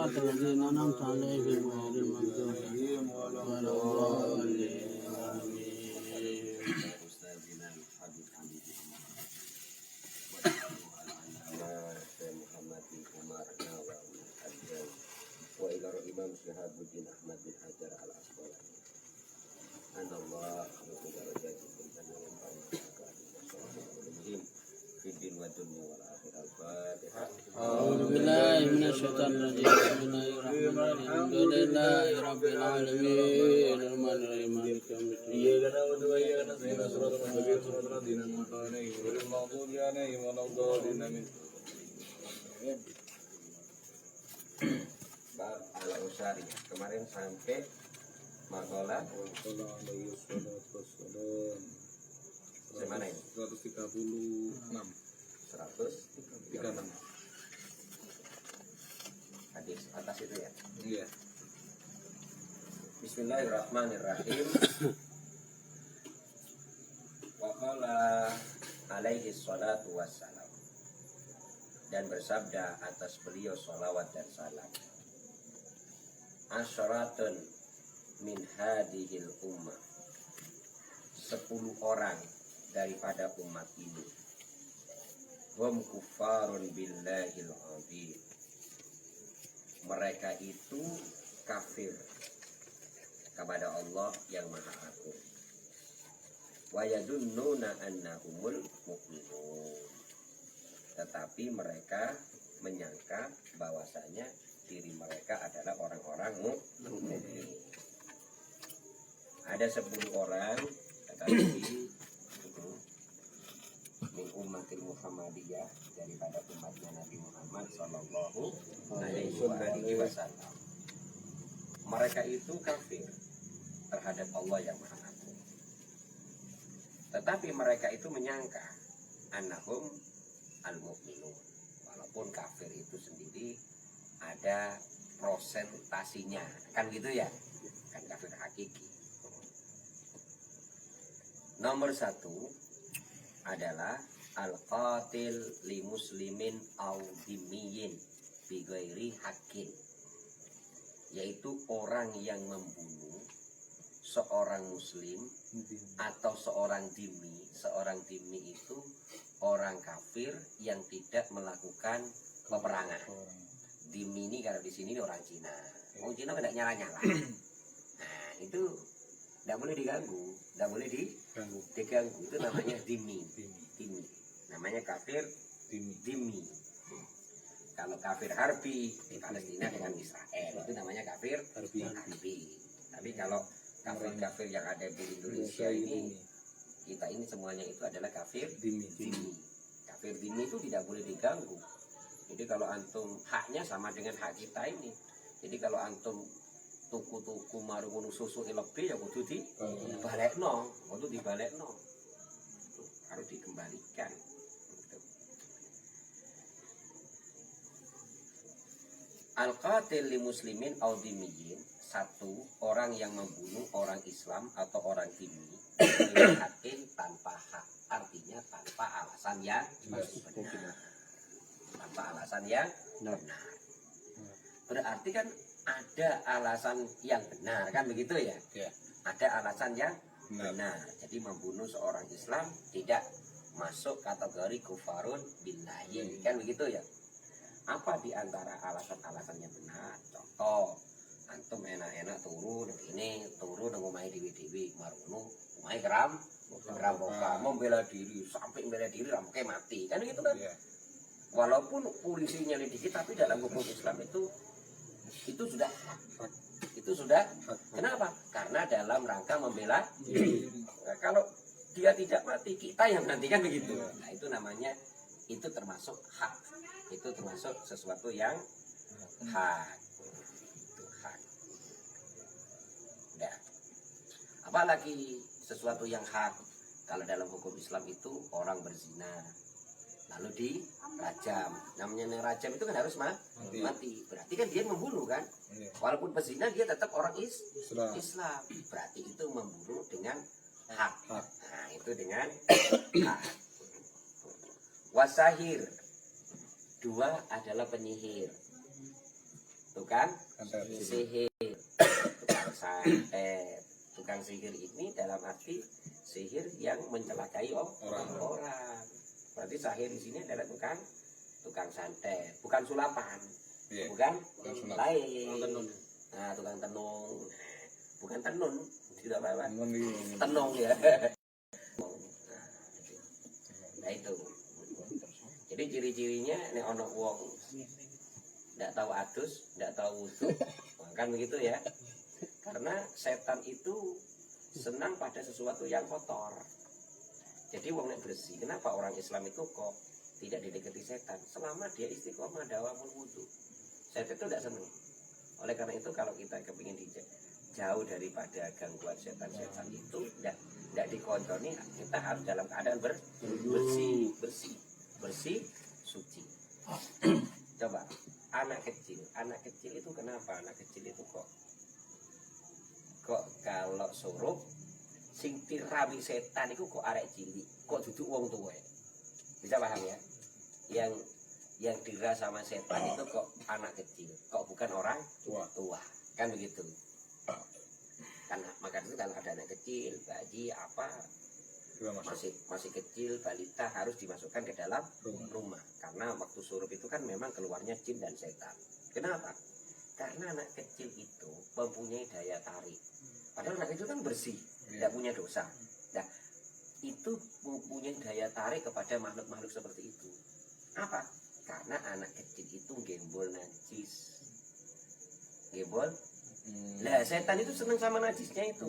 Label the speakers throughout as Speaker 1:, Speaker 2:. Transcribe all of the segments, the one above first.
Speaker 1: صراط الذين أنعمت عليهم غير المغضوب عليهم ولا الضالين
Speaker 2: أستاذنا الحبيب حبيب محمد بن عمر نووي الحجاج وإلى الإمام شهاب الدين أحمد بن حجر العسقلاني أن الله درجات في الجنة في الدين والدنيا والآخرة. الفاتحة.
Speaker 1: أعوذ بالله من الشيطان الرجيم بسم الله الرحمن الرحيم الحمد لله رب العالمين الرحمن الرحيم مالك يوم الدين
Speaker 3: إياك نعبد وإياك نستعين صراط المستقيم صراط الذين أنعمت عليهم غير المغضوب عليهم ولا الضالين آمين.
Speaker 2: Bab al-Usari kemarin sampai makalah mana ini?
Speaker 3: 136
Speaker 2: 136 hadis atas itu ya.
Speaker 3: Iya.
Speaker 2: Bismillahirrahmanirrahim. Wa qala alaihi salatu wassalam, dan bersabda atas beliau salawat dan salam, asyaratun min hadihil ummah, 10 orang daripada umat ini, hum kufarun billahil azim, mereka itu kafir kepada Allah yang maha agung, wa yadunnuna annahumul mu'minun, tetapi mereka menyangka bahwasanya diri mereka adalah orang-orang mukmin. Ada 10 orang tetapi min ummatil Muhammadiyah, daripada umatnya Nabi Muhammad sallallahu alaihi wasallam. Mereka itu kafir terhadap Allah yang Maha Agung. Tetapi mereka itu menyangka annahum al-mu'minun. Walaupun kafir itu sendiri ada prosentasinya, kan gitu ya, kan kafir hakiki. Nomor 1 adalah al-qatil li muslimin au dhimmiyin bi ghairi haqqin, yaitu orang yang membunuh seorang muslim atau seorang dhimmi. Seorang dhimmi itu orang kafir yang tidak melakukan peperangan. Dhimmi ini kalau di sini orang Cina. Orang Cina tidak nyala-nyala. Nah, itu tidak boleh diganggu, tidak boleh diganggu. Itu namanya dhimmi. Namanya kafir dhimmi. Kalau kafir harbi di Palestina dengan Israel itu namanya kafir harbi. Tapi kalau kafir-kafir yang ada di Indonesia ini, kita ini semuanya itu adalah kafir dhimmi. Kafir dhimmi itu tidak boleh diganggu. Jadi kalau antum haknya sama dengan hak kita ini. Jadi kalau antum tuku marungun susu lebih ya kudu dibalekno, harus dikembalikan. Al-qatil li muslimin au dhimmiyin, 1 orang yang membunuh orang Islam atau orang dhimmi dengan hakin tanpa hak, artinya tanpa alasan yang benar. Tanpa alasan yang benar. Berarti kan ada alasan yang benar, kan begitu ya?
Speaker 3: Ya.
Speaker 2: Ada alasan yang benar. Jadi membunuh seorang Islam tidak masuk kategori kufarun billahi, kan begitu ya? Apa di antara alasan-alasan yang benar? Contoh, antum enak-enak turu nang omahe dewi-dewi marunu, omahe kerampokan, membela diri sampai membela diri sampai mati, kan gitu kan?
Speaker 3: Yeah.
Speaker 2: Walaupun polisinya dikit, tapi dalam hukum Islam itu sudah hak. Itu sudah. Kenapa? Karena dalam rangka membela diri. Nah, kalau dia tidak mati, kita yang nanti, kan begitu. Nah, itu namanya, itu termasuk hak. Itu termasuk sesuatu yang hak. Itu hak. Udah. Apalagi sesuatu yang hak. Kalau dalam hukum Islam itu orang berzina lalu dirajam. Namanya rajam itu kan harus mati. Berarti kan dia membunuh, kan? Walaupun berzina dia tetap orang Islam. Berarti itu membunuh dengan hak. Nah, itu dengan hak. Wasahir, 2 adalah penyihir. tukang
Speaker 3: Santet.
Speaker 2: sihir, tukang santet. Tukang sihir ini dalam arti sihir yang mencelakai orang. Berarti sahir di sini adalah tukang santet, bukan sulapan,
Speaker 3: Iya.
Speaker 2: bukan
Speaker 3: Tukang sulap.
Speaker 2: lain.
Speaker 1: tenun.
Speaker 2: Nah, tukang tenung, bukan tenun, tidak apa-apa.
Speaker 3: Tenun iki.
Speaker 2: Tenung ya. Nah itu. Jadi ciri-cirinya nek ono wong ndak tahu adus, ndak tahu wudu, kan begitu ya. Karena setan itu senang pada sesuatu yang kotor. Jadi wong nek bersih. Kenapa orang Islam itu kok tidak didekati setan? Selama dia istiqomah dawamul wudu. Setan itu tidak senang. Oleh karena itu kalau kita kepingin jauh daripada gangguan setan-setan itu tidak dikonconi, kita harus dalam keadaan bersih, suci. Coba anak kecil itu kenapa anak kecil itu kok kalau suruh sing tirami setan itu kok arek cilik, kok duduk wong tua. Bisa paham ya? Yang dira sama setan itu kok anak kecil, kok bukan orang tua. Kan begitu. Karena maka itu kalau ada anak kecil, bayi apa masih kecil, balita harus dimasukkan ke dalam rumah. Karena waktu surup itu kan memang keluarnya jin dan setan. Kenapa? Karena anak kecil itu mempunyai daya tarik. Padahal anak kecil kan bersih, tidak punya dosa. Nah, itu mempunyai daya tarik kepada makhluk-makhluk seperti itu. Apa? Karena anak kecil itu gembol najis. Gembol. Nah, setan itu senang sama najisnya itu.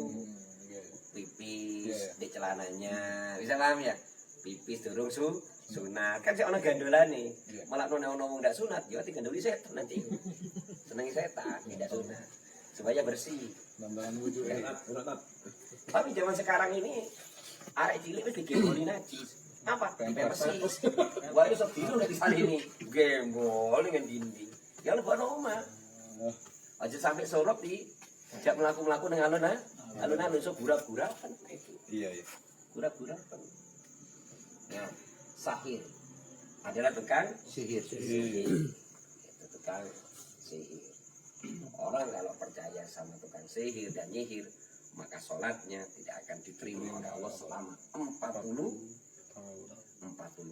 Speaker 2: Pipis di celananya, bisa paham ya? Pipis durung sunat. Kan sih ono gandolane. Malah ono wong ndak sunat, ya digandoli setan nanti. Senengi setan, tidak sunat. Supaya bersih.
Speaker 3: Tambahan wudu enak.
Speaker 2: Tapi zaman sekarang ini arek cilik wis digemboli najis. Apa? Dipepesi. Wah, itu sedino nek disalini. Gembol dengan dinding. Ya lebih omah. Aja sampai sorot di jak melaku-melaku dengan alun-alun so gurap-gurapan itu.
Speaker 3: Iya.
Speaker 2: Gurap-gurapan. Nah, sahir adalah tukang sihir. Itu tukang sihir. Orang kalau percaya sama tukang sihir dan nyihir, maka sholatnya tidak akan diterima oleh Allah selama 40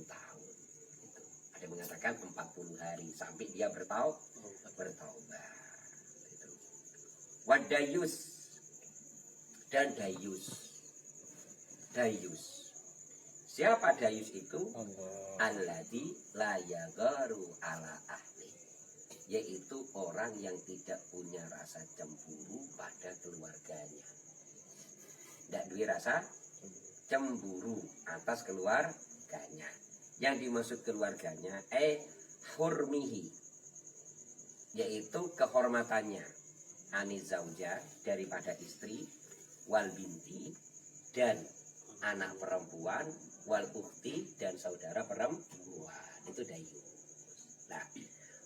Speaker 2: tahun. Itu. Ada mengatakan 40 hari sampai dia bertaubat. Wadayus dan dayus. Siapa dayus itu? Alladzi la yagharu ala ahli. Yaitu orang yang tidak punya rasa cemburu pada keluarganya. Tidak punya rasa cemburu atas keluarganya. Yang dimaksud keluarganya hurmihi, yaitu kehormatannya. Anizauja daripada istri, wal binti dan anak perempuan, wal ukti dan saudara perempuan. Itu dayus. Nah,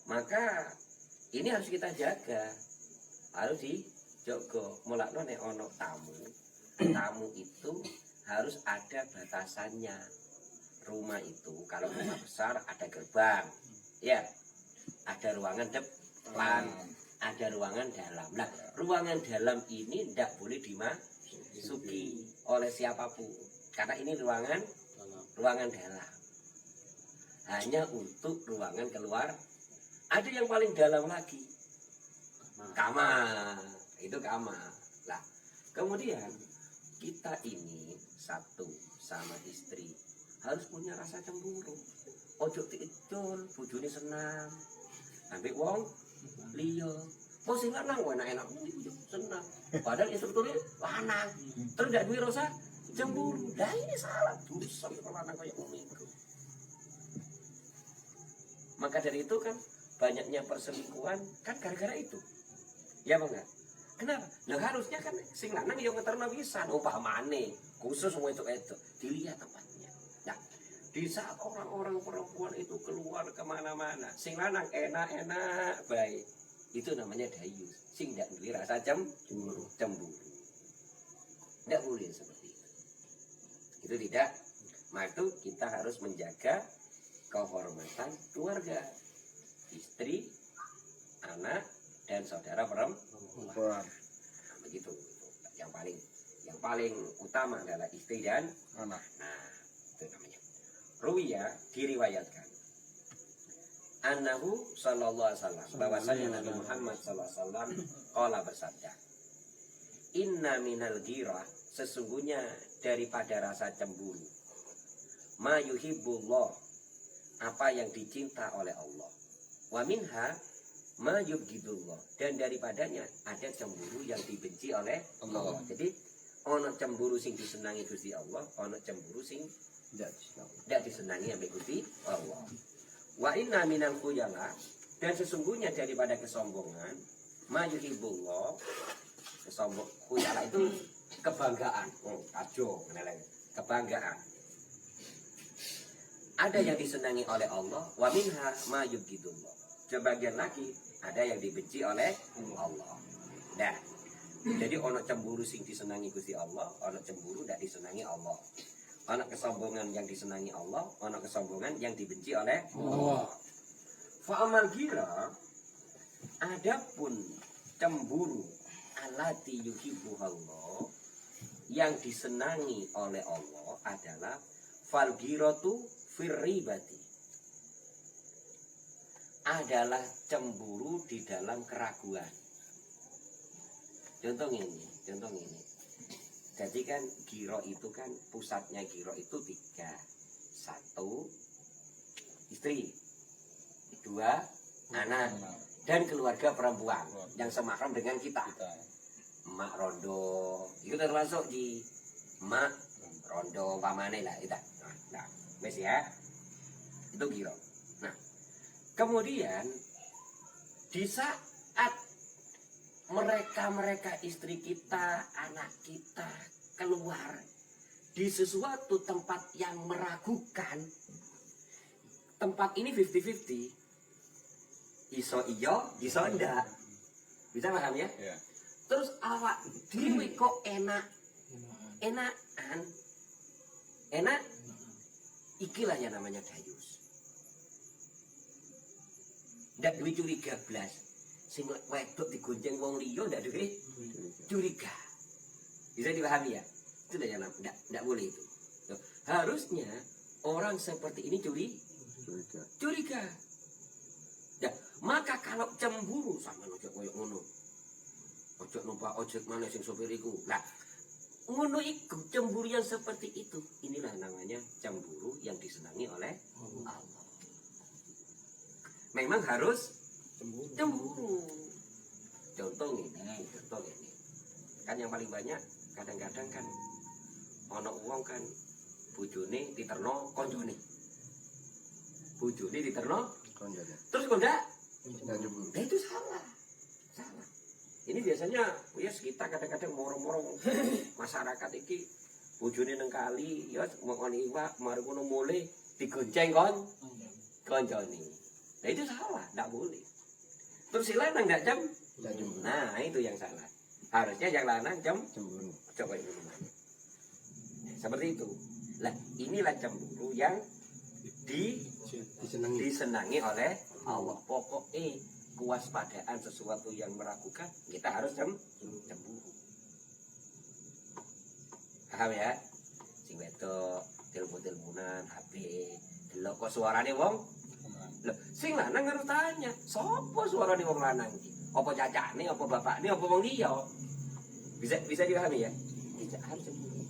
Speaker 2: maka ini harus kita jaga, harus dijogo. Mulakno nek ono tamu itu harus ada batasannya. Rumah itu kalau rumah besar ada gerbang, ya, ada ruangan depan, ada ruangan dalam. Nah, ruangan dalam ini tidak boleh dimasuki oleh siapapun, karena ini ruangan dalam. Hanya untuk ruangan keluar. Ada yang paling dalam lagi, kamar. Itu kamar. Nah, kemudian kita ini satu sama istri harus punya rasa cemburu. Ojo diicul, bojone senang. Sampai wong liya. Kok sing lanang enak-enak senang. Padahal instrukturnya lanang. Terus ndak duwe rasa cemburu. Lah ini salah dosa kalau lanang kayak ngono. Maka dari itu kan banyaknya perselingkuhan kan gara-gara itu. Ya Bang? Kenapa? Nah harusnya kan sing lanang yo ngeterno pisan umpamane khusus wong itu dilihat tempatnya. Nah, di saat orang-orang perempuan itu keluar kemana-mana, sing lanang enak-enak baik, itu namanya dayus. Sing ndak duwe rasa cemburu. Tidak boleh seperti itu. Itu tidak. Maka kita harus menjaga kehormatan keluarga, istri, anak, saudara perempuan. Nah, begitu. Yang paling utama adalah istri dan
Speaker 3: Anak.
Speaker 2: nah, itu namanya. Ruwiya diriwayatkan. Annahu sallallahu alaihi wasallam, bahwasanya Nabi Muhammad sallallahu alaihi wasallam qala bersabda. Inna minal ghirah, sesungguhnya daripada rasa cemburu. Ma yuhibbullah, apa yang dicinta oleh Allah. Wa minha ma yubghidullah, dan daripadanya ada cemburu yang dibenci oleh Allah. Jadi ono cemburu sing disenangi Gusti Allah, ono cemburu sing tidak disenangi ambek Gusti Allah. Wa inna minal khuyala, dan sesungguhnya daripada kesombongan, ma yuhibbullah, khuyala itu kebanggaan, kebanggaan. Ada yang disenangi oleh Allah, wa minha ma yubghidullah. Sebagian lagi ada yang dibenci oleh Allah. Nah, jadi ono cemburu sing disenangi Gusti Allah, ono cemburu tidak disenangi Allah. Ono kesombongan yang disenangi Allah, ono kesombongan yang dibenci oleh Allah. Fa'amal gira, adapun cemburu alati yuhibbuhallah yang disenangi oleh Allah adalah fal giratu firribati, adalah cemburu di dalam keraguan. Contoh ini. Jadi kan giro itu kan pusatnya giro itu 3. 1 istri, 2 anak, dan keluarga perempuan yang semakram dengan kita. Emak rondo, itu termasuk di emak rondo pamane lah itu. Nah, wes ya. Itu giro. Nah, kemudian di saat mereka istri kita, anak kita keluar di sesuatu tempat yang meragukan, tempat ini 50-50, iso iyo, iso ndak, bisa paham ya?
Speaker 3: Ya.
Speaker 2: Terus awak dhewe kok enak, ikilah yang namanya dayus. Ndak duwe curiga blas. Sing wedok digonceng wong liya ndak duwe curiga. Bisa dipahami ya? Itu yang ndak boleh itu. Loh, harusnya orang seperti ini curiga. Ya, maka kalau cemburu sama ojo koyo ngono. Ojo numpak ojek mana sing sopir iku. Lah, ngono iku cemburu yang seperti itu. Inilah namanya cemburu yang disenangi oleh Allah. Memang harus cemburu. Contoh ini. Kan yang paling banyak kadang-kadang kan ono wong kan bojone diterno koncone. Terus kondak. Nah, itu salah. Ini biasanya ya kita kadang-kadang morong-morong masyarakat iki bojone nang kali ya ngoni iwak mari ngono mule digonceng koncone. Nah, itu salah, enggak boleh. Terus si lanang enggak cemburu. Nah, itu yang salah. Harusnya yang lanang cemburu. Coba ini. Seperti itu. Lah, inilah cemburu yang disenangi oleh Allah. Pokoknya kewaspadaan sesuatu yang meragukan, kita harus cemburu. Paham ya? Sing wedok telepon-teleponan, HP, delok kok suarane wong. Loh, sing lanang harus tanya, sapa suarane wong lanang iki? Apa cacane, apa bapakne, apa wong liya? Bisa dipahami ya? Tidak harus cemburu.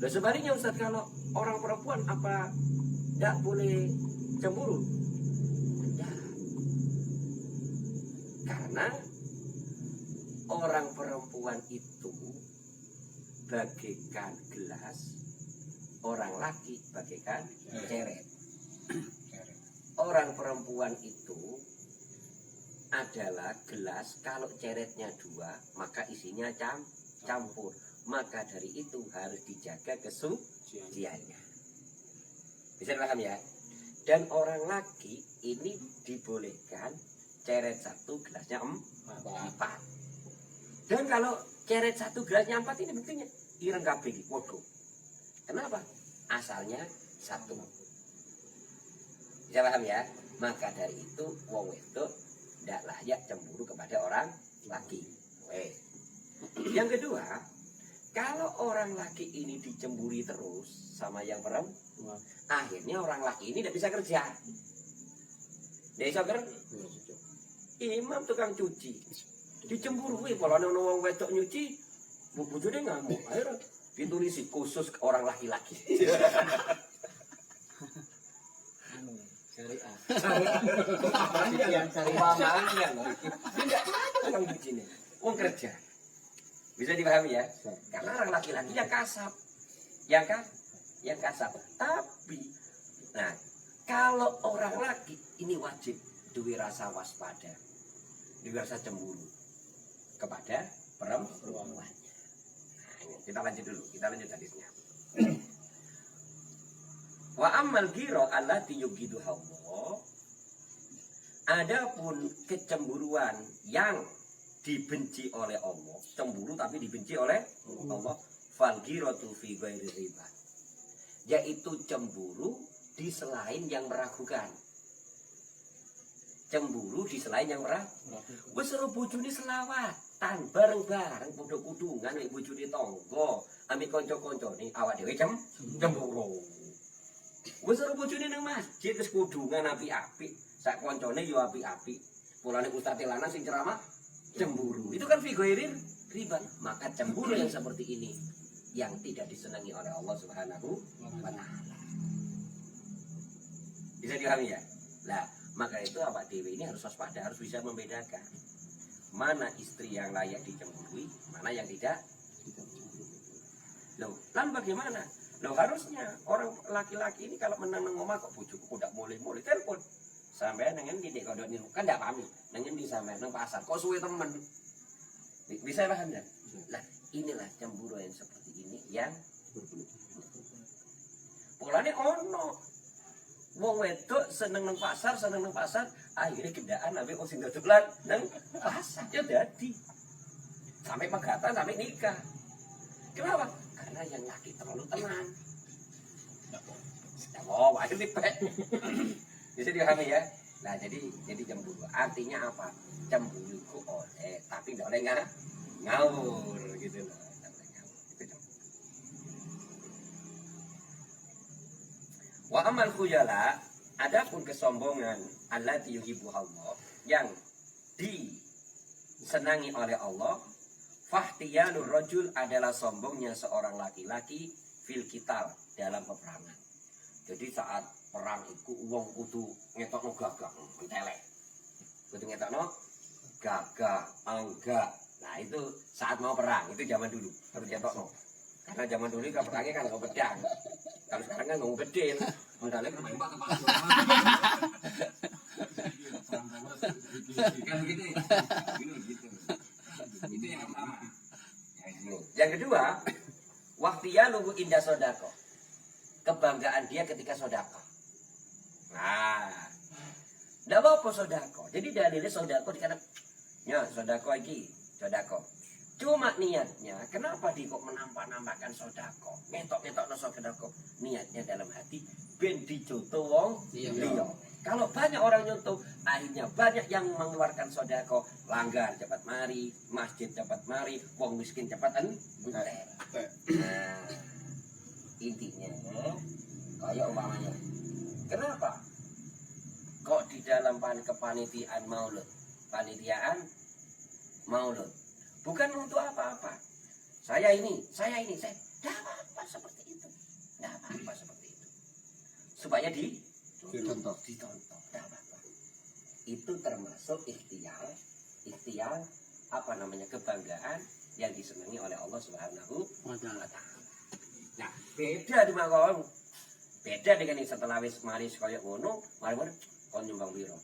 Speaker 2: Loh, sebaliknya Ustaz, kalau orang perempuan apa tidak boleh cemburu? Tidak. Karena orang perempuan itu bagaikan gelas, orang laki bagaikan ceret. Orang perempuan itu adalah gelas, kalau ceretnya 2 maka isinya campur. Maka dari itu harus dijaga kesuciannya. Bisa paham ya? Dan orang laki ini dibolehkan ceret 1 gelasnya 4. Dan kalau ceret 1 gelasnya 4 ini buktinya ireng kabeh iki padha. Kenapa? Asalnya 1. Bisa paham ya? Maka dari itu wong wedok tidak layak cemburu kepada orang laki. Yang kedua, kalau orang laki ini dicemburi terus sama yang perempuan, akhirnya orang laki ini tidak bisa kerja. Dia bisa kerja. Imam tukang cuci, dicemburui kalau ada orang wedok nyuci, bujurnya ngamuk. Akhirnya ditulisi khusus orang laki-laki. Umpamanya loh. Tidak tukang cuci nih, orang kerja. Bisa dipahami ya? Karena orang laki-laki yang kasar, yang kasar. Tapi, nah kalau orang laki ini wajib duwe rasa waspada, duwe rasa cemburu kepada perempuannya. Nah, kita lanjut dulu, kita lanjut hadisnya. Wa ammal ghira allati yubghidu Allah. Adapun kecemburuan yang dibenci oleh Allah, cemburu tapi dibenci oleh Allah, fal ghiratu fi ghairi riba. Yaitu cemburu di selain yang meragukan. Cemburu di selain yang meragukan. Wis karo bojone selawatan bareng-bareng padha kudungan nek bojone tangga, ambek kanca-kancane awak dhewe cemburu. Wis karo bojone nang masjid wis kudungan apik-apik, sak kancane yo apik-apik. Polane ustaz lanang sing ceramah cemburu. Itu kan fi ghairi riba. Maka cemburu yang seperti ini yang tidak disenangi oleh Allah Subhanahu wa taala. Bisa dipahami ya? Nah, maka itu awak dewi ini harus waspada, harus bisa membedakan mana istri yang layak dicemburui, mana yang tidak. Loh, lan bagaimana? Loh, harusnya orang laki-laki ini kalau menang nang omah kok bojoku ndak boleh-boleh telepon. Sampai nengen di dek kodok niru kan ndak pahami. Nengen di sampean nang pasar kok suwe temen. Bisa paham ya? Nah, inilah cemburu yang seperti ini yang polane ono. Wong wedok seneng nang pasar, akhirnya gendaan ambek wong sing dodolan nang pasar ya dadi. Sampai pegatan, sampai nikah. Kenapa? Karena yang laki terlalu tenang. Oh, akhirnya dipek. Bisa dipahami ya? Nah, jadi cemburu. Artinya apa? Cemburu itu oleh, tapi tidak oleh ngawur gitu loh. Wa amal khuyala, adapun kesombongan allati yuhibbu Allah yang disenangi oleh Allah, fahtiyalur rajul adalah sombongnya seorang laki-laki fil qital dalam peperangan. Jadi saat perang itu wong kudu ngetokno gagah, mentelek. Kudu ngetokno gagah, angga. Nah, itu saat mau perang, itu zaman dulu harus ngetokno. Karena zaman dulu kan perangnya kan nggak pedang. Kalau sekarang kan nggak bedil. Modalnya kan main pak. Kan begitu ya? Gitu. Itu yang pertama. Yang kedua, waktiya lugu indah sodako. Kebanggaan dia ketika sodako. Nah, tidak apa-apa sodako. Jadi dalilnya sodako dikatakan, ya sodako lagi, sodako. Cuma niatnya, kenapa dia kok menampak-nampakkan sodako? Ngetok-ngetok no sodako. Niatnya dalam hati, ben dijoto wong liya. Kalau banyak orang nyontoh, akhirnya banyak yang mengeluarkan sodako. Langgar cepat mari, masjid cepat mari, wong miskin cepat entek. Nah, intinya, kayak umpamanya. Kenapa? Kok di dalam kepanitiaan maulud? Panitiaan maulud. Bukan untuk apa-apa. Saya ini. Tidak apa-apa seperti itu. Tidak apa-apa seperti itu. Supaya ditonton. Tidak apa-apa. Itu termasuk ikhtiar kebanggaan yang disenangi oleh Allah Subhanahu wa taala. Nah, beda dengan kawan. Beda dengan yang setelah wis maris kaya ngono, mari kon nyumbang piro?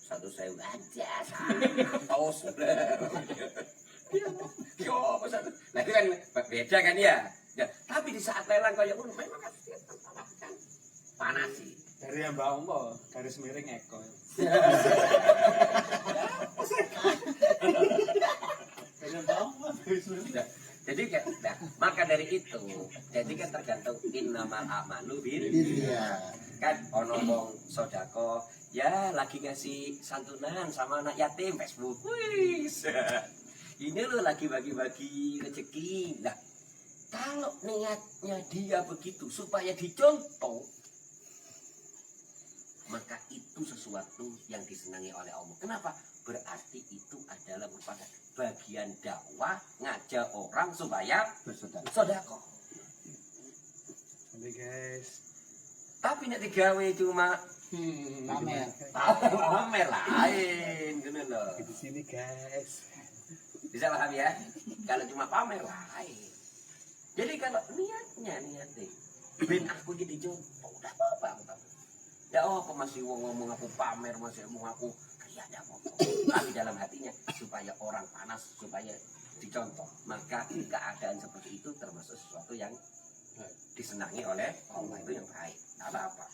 Speaker 2: 1.000 aja. Taus. Yo, nah itu kan beda kan ya. Tapi di saat lelang kayak ngono memang kan panas sih.
Speaker 4: Dari yang bawang po, garis miring ekor. Dari yang bawang po, garis miring.
Speaker 2: Jadi kan, nah, maka dari itu, jadi kan tergantung innamal a'malu binniyat. Kan ono wong sedekah Ya lagi ngasih santunan sama anak yatim Facebook. Wih, ini lo lagi bagi-bagi rezeki. Nah, kalau niatnya dia begitu supaya dicontoh, maka itu sesuatu yang disenangi oleh Allah. Kenapa? Berarti itu adalah merupakan bagian dakwah ngajak orang supaya bersedekah.
Speaker 4: Oke guys.
Speaker 2: Tapi nek digawe cuma
Speaker 1: pamer.
Speaker 2: pamer lain, gitu loh.
Speaker 4: Di sini guys.
Speaker 2: Bisa paham ya? Kalau cuma pamer lain. Jadi kalau niatnya ben aku jadi contoh, udah apa-apa. Ya apa masih ngomong aku pamer, masih ngomong aku kaya ada apa. Tapi dalam hatinya supaya orang panas, supaya dicontoh. Maka keadaan seperti itu termasuk sesuatu yang disenangi oleh Allah, itu yang baik. Tidak apa-apa.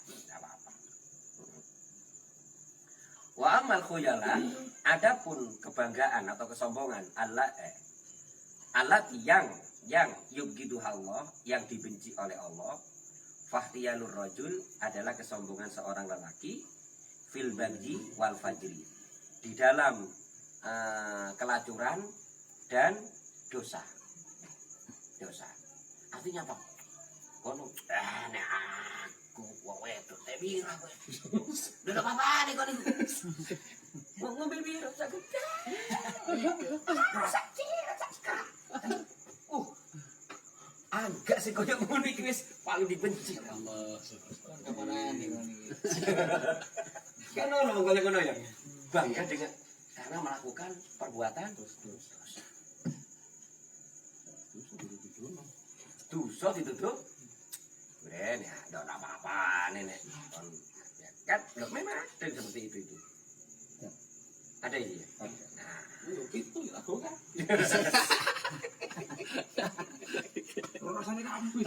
Speaker 2: Wa amal khuyala, adapun kebanggaan atau kesombongan alat yang yubgidu Allah, yang dibenci oleh Allah, fahtiyalur rajul adalah kesombongan seorang lelaki fil baghi wal fajri, di dalam kelacuran dan dosa. Artinya apa? Kono nek aku wong wedok teh bira kowe. Lha apa nih kono? Ngombe bira sakit. Agak sih koyo ngono iki wis paling dibenci.
Speaker 1: Allah
Speaker 3: Kamarane ngono iki.
Speaker 2: Kan ono ngono ya. Bangga dengan karena melakukan perbuatan dosa dituduh. Keren ya, enggak apa-apa nenek. Kan enggak memang ada seperti itu. Ada ini ya? Nah,
Speaker 3: Itu aku kan. Rasanya kamu.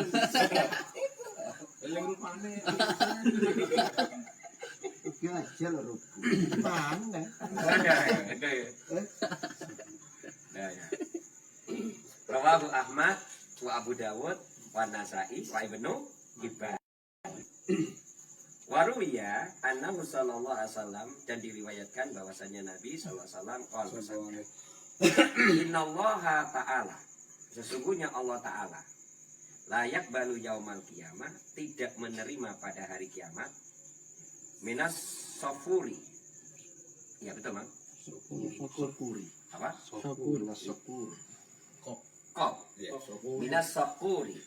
Speaker 3: Yang rupane.
Speaker 5: Gajah lho rupu. Mana?
Speaker 2: ada ya. Nah, ya. Rawahu Ahmad wa Abu Dawud wa Nasa'i wa Ibnu Hibban. Waruwiya annahu sallallahu alaihi wasallam, dan diriwayatkan bahwasanya Nabi sallallahu alaihi wasallam qala bersabda, innallaha ta'ala, sesungguhnya Allah Ta'ala layak balu yaumal kiamah, tidak menerima pada hari kiamat minas sofuri. Ya betul Mang?
Speaker 5: Sokuri.
Speaker 2: Apa?
Speaker 5: Sokuri. Sokuri.
Speaker 2: Kop. Minas sofuri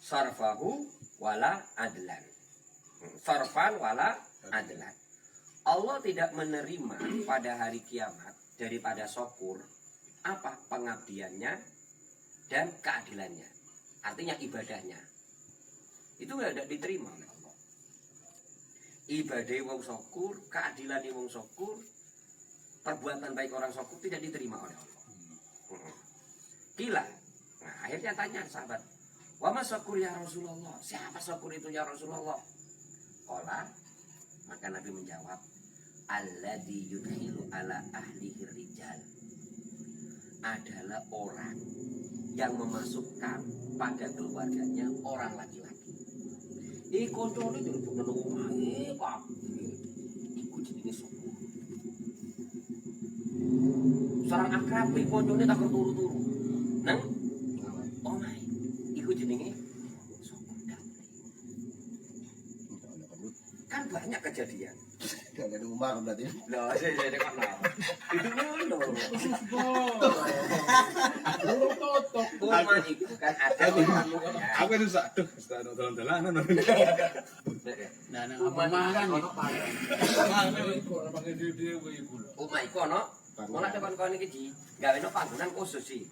Speaker 2: sarfahu wala adlan. Sarfan wala adlan. Allah tidak menerima pada hari kiamat daripada syukur apa pengabdiannya dan keadilannya. Artinya ibadahnya. Itu tidak diterima oleh Allah. Ibadah wong syukur, keadilan wong syukur, perbuatan baik orang syukur tidak diterima oleh Allah. Gila. Nah, akhirnya tanya sahabat, wa ma syukur ya Rasulullah? Siapa syukur itu ya Rasulullah? Qala, maka Nabi menjawab, alladzi yudkhilu ala ahlihi rijal, adalah orang yang memasukkan pada keluarganya orang laki-laki. Koncone dilebokno nang omahe, Pak. Iku jenenge syukur. Sareng akrab koncone tak turu-turu. Nang omahe. Iku jenenge syukur. Kan banyak kejadian.
Speaker 5: Gak ada Umar berarti.
Speaker 2: Loh, saya kenal. Itu dulu. Umat itu kan ada
Speaker 3: Aku itu sak duh, sedang dalan-dalanan.
Speaker 1: Nah, nang pemahaman
Speaker 2: Umat itu ono. Ono depan kono iki di gawe panggonan khusus sih.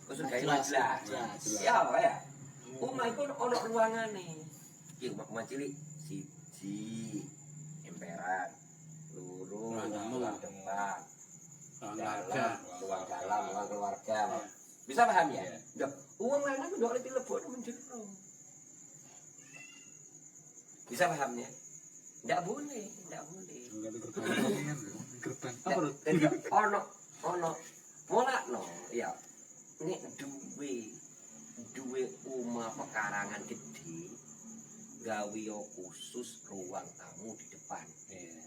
Speaker 2: Khusus gawe majelis. Ya, ya. Umat itu ono ruangane. Iki umat cilik siji emperan, loro, ruang depan, ruang dalam, ruang keluarga. Bisa paham ya? Uang lainnya itu tidak boleh dilebokno menjero. Bisa pahamnya? Tidak boleh, tidak boleh. Ono molakno ya. Nek duwe omah pekarangan gede, gawe khusus ruang tamu di depan.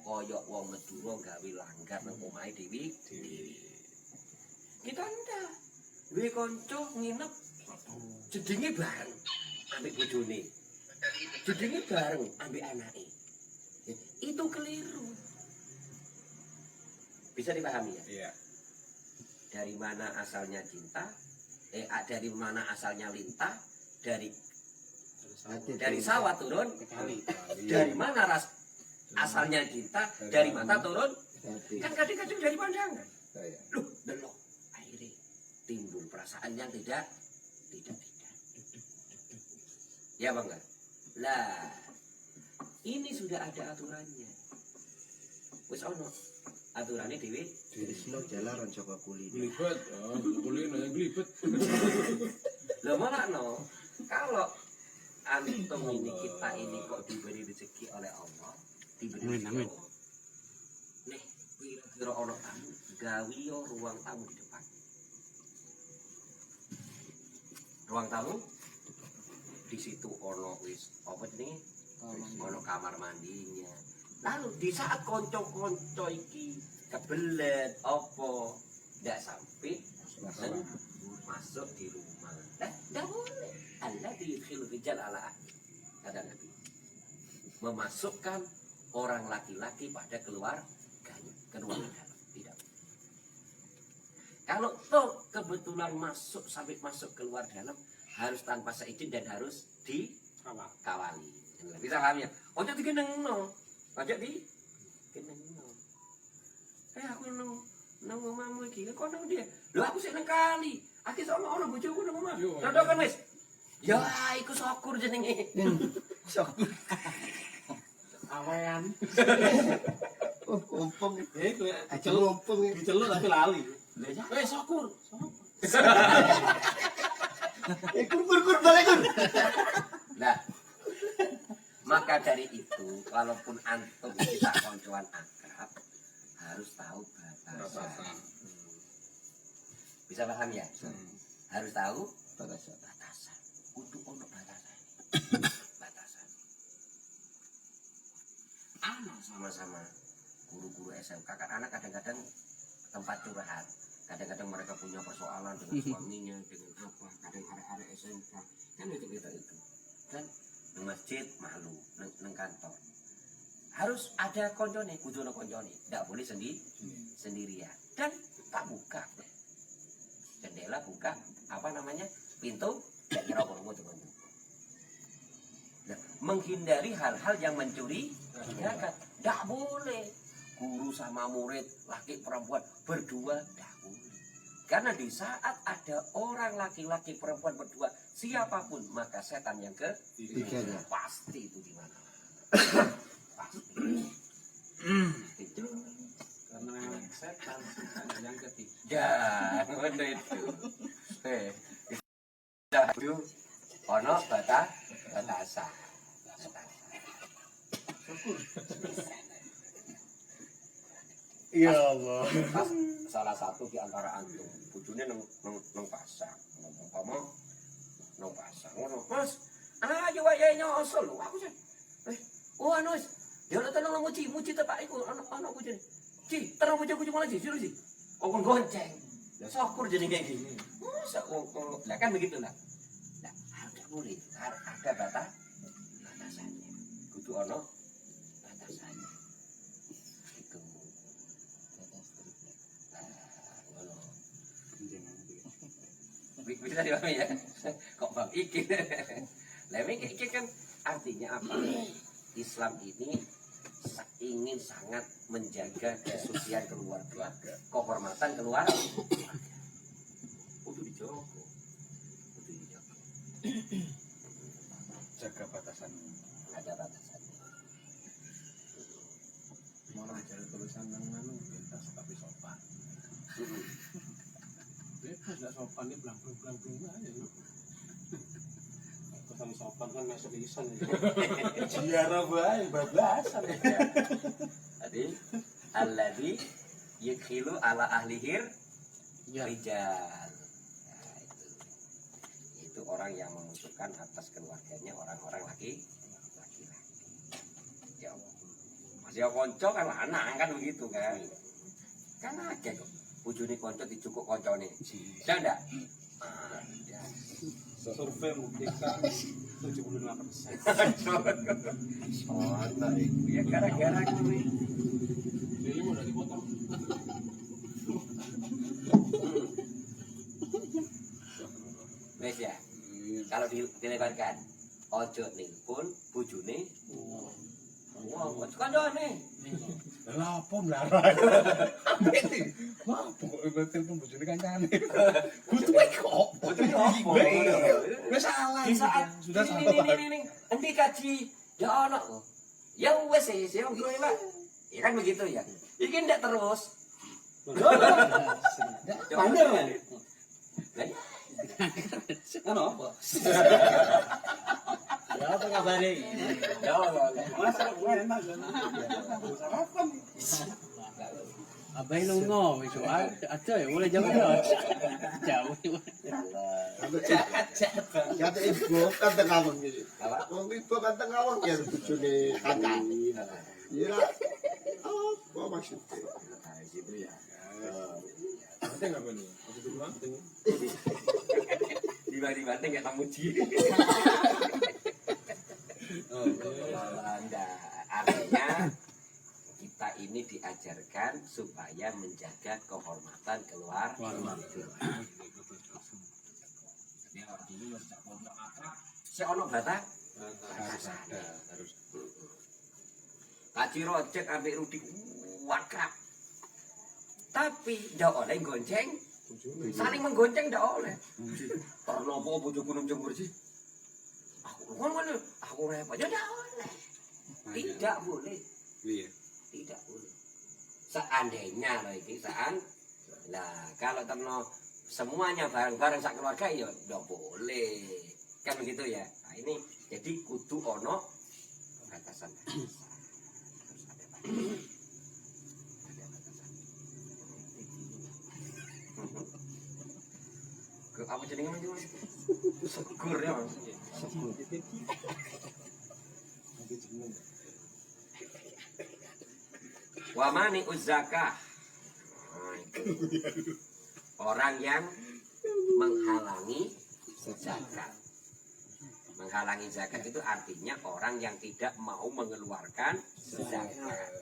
Speaker 2: Koyok wong Madura gawe langgar nang omahe dhewe. Kita ndak. Duwe kanca nginep jedinge bareng ambek bojone. Jedinge bareng ambek anake. Itu keliru. Bisa dipahami ya?
Speaker 3: Iya.
Speaker 2: Dari mana asalnya cinta? Dari mana asalnya lintah? Dari sawah turun
Speaker 4: Kali.
Speaker 2: dari mana asalnya cinta, dari mata turun kan kadang-kadang dari pandangan. Loh, delok akhirnya timbul perasaan yang tidak ya bang kan? Lah ini sudah ada aturannya, wis ono aturannya dewe.
Speaker 5: Trisno jalaran Joko Kulino.
Speaker 3: Glibet, kulino yang glibet.
Speaker 2: Loh malah no, kalau antum ini kita ini kok diberi rezeki oleh Allah, diberi rezeki Allah. Nih, kira-kira ono tamu, gawe yo ruang tamu di depan. Ruang tamu di situ ono wis apa jenenge? Ono kamar mandinya. Lalu di saat konco-konco iki kebelet opo ndak sampai masuk di rumah. Ndak boleh. Allah yudkhil rijal ala ahli. Kata Nabi. Memasukkan orang laki-laki pada keluarganya, ke ruangan dalam. Tidak. Kalau toh kebetulan masuk sampai masuk keluar dalam harus tanpa seizin dan harus dikawali. Bisa paham ya? Ojo dikenengno. Ojo dikenengno. Aku nang omahmu iki kok nang dia. Lho aku sik nang kali. Aki sono ono bojoku nang omah. Dodokan wis. Ya iku syukur jenenge.
Speaker 5: Syukur.
Speaker 4: Awean.
Speaker 5: Ompong.
Speaker 4: Iku
Speaker 5: Aja ompong.
Speaker 4: diceluk tapi lali.
Speaker 2: Wes syukur.
Speaker 5: Kur balik kur.
Speaker 2: Nah, maka dari itu, walaupun antum kita koncoan akrab, harus tahu batasan. Bisa paham ya? Harus tahu batasan. Kudu ono batasan. Batasan. Anak sama-sama guru-guru SMK kan anak kadang-kadang tempat curhat. Kadang-kadang mereka punya persoalan dengan suaminya, dengan apa, kadang ada SMK, kan itu. Kan di masjid malu, neng kantor. Harus ada koncone, kudu ada koncone, tidak boleh sendirian. Dan tak buka, jendela buka, apa namanya, pintu, tidak kira orang teman. Nah, menghindari hal-hal yang mencurigakan, tidak boleh. Guru sama murid, laki perempuan berdua, tidak boleh. Karena di saat ada orang laki-laki perempuan berdua, siapapun maka setan yang
Speaker 5: Tiganya.
Speaker 2: pasti itu di mana. Pasti. Itu.
Speaker 4: Karena setan yang ketiga.
Speaker 2: Ya, benar itu. Itu ono batasan.
Speaker 5: Ya Allah.
Speaker 2: Salah satu di antara antum, bujune nang pasar, ngomong nang pasar. Ngono, Mas. Ayo wae nyosol lho, aku sih. Oh anu wis. Ya ora tenang muji tepak iku ana bujune. Ci, terang bojoku cuma aja, jujur sih. Oh kon gonceng. Ya syukur jadi kayak gini. Masa kok lah kan begitu lah. Nah, harus boleh, ada batasannya. Kudu ono batasannya. Itu. Bisa dipahami ya? Kok bang iki? Lah iki kan artinya apa? Islam ini ingin sangat menjaga kesucian keluarga, kehormatan keluarga. Kudu dijogo.
Speaker 3: Jaga batasan.
Speaker 2: Ada batasannya.
Speaker 1: Mau bicara tulisan nang anu bebas tapi sopan. Bebas nggak sopan ini belang-belang aja lu. Kesan sopan kan masuk lisan ya.
Speaker 4: Ziarah bae bablasan.
Speaker 2: Tadi alladzi yadkhilu ala ahlihir rijal. Nah, itu orang yang memusuhkan atas keluarganya orang-orang laki-laki. Masih konco kan lanang kan begitu kan. Kan akeh kok. Bojone konco dicukuk koncone. Ya ndak? Ada.
Speaker 4: Survei membuktikan 75%.
Speaker 2: Oh, ya gara-gara kuwi.
Speaker 4: Film udah dipotong.
Speaker 2: Wes ya. Kalau dilebarkan, ojo nelpon bojone. Wah, kok kancane.
Speaker 5: Lah apa mlarang? Wah, pokoke telepon bojone kancane. Kudu wae kok.
Speaker 2: Bojone opo?
Speaker 5: Wis salah.
Speaker 2: Di saat
Speaker 5: Sudah
Speaker 2: ini,
Speaker 5: salah.
Speaker 2: ini. Endi kaji? Ya ono. Ya wes sih, yang gue Pak. Ya kan begitu ya. Iki ndak terus.
Speaker 5: Pandai kan?
Speaker 2: Kan apa?
Speaker 1: Ya apa kabarnya?
Speaker 2: Ya
Speaker 4: Masa gue enak kan? Sarapan.
Speaker 1: Abang nunggu, itu ada ya, boleh jauh jauh.
Speaker 5: Kata ibu kan tengah awang gitu.
Speaker 2: Apa?
Speaker 5: Wong ibu kan tengah awang ya bojone kancane. Ya. Apa maksudnya?
Speaker 2: Nah, gitu ya.
Speaker 3: Banting apa nih? Masih dulu banting.
Speaker 2: Dibanding-banding kayak tamu ji.
Speaker 3: Oh,
Speaker 2: Anda artinya kita ini diajarkan supaya menjaga kehormatan keluarga.
Speaker 4: Dia dulu sejak kontrak akrab.
Speaker 2: Seono batak
Speaker 3: harus.
Speaker 2: Kaci rojek ambek Rudi wakrab. Tapi ndak oleh gonceng. Saling menggonceng ndak oleh. Karena apa bojoku nang jemur sih? Aku repot ya ndak oleh. Tidak boleh.
Speaker 3: Iya.
Speaker 2: Tidak boleh. Seandainya loh ini Nah, kalau terno semuanya bareng-bareng sak keluarga ya ndak boleh. Kan begitu ya. Nah, ini jadi kudu ono batasan. Harus ada batasan. Ada batasan. Ke apa jenenge Mas? Segur ya, Mas. Segur. Wa mani uzzakah. Orang yang menghalangi zakat. Menghalangi zakat itu artinya orang yang tidak mau mengeluarkan zakat.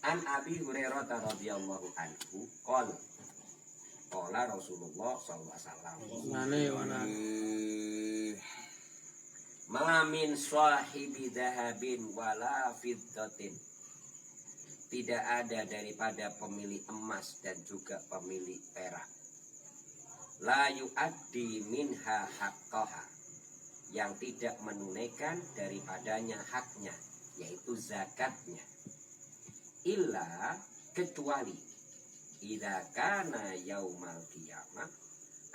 Speaker 2: An Abi Hurairah radhiyallahu anhu qala Rasulullah sallallahu alaihi wasallam.
Speaker 1: Mana?
Speaker 2: Ma min sahibi dhahabin wala fiddatin. Tidak ada daripada pemilik emas dan juga pemilik perak. La yu'addi minha haqqaha. Yang tidak menunaikan daripadanya haknya, yaitu zakatnya. Illa kecuali idza kana yaumal qiyamah,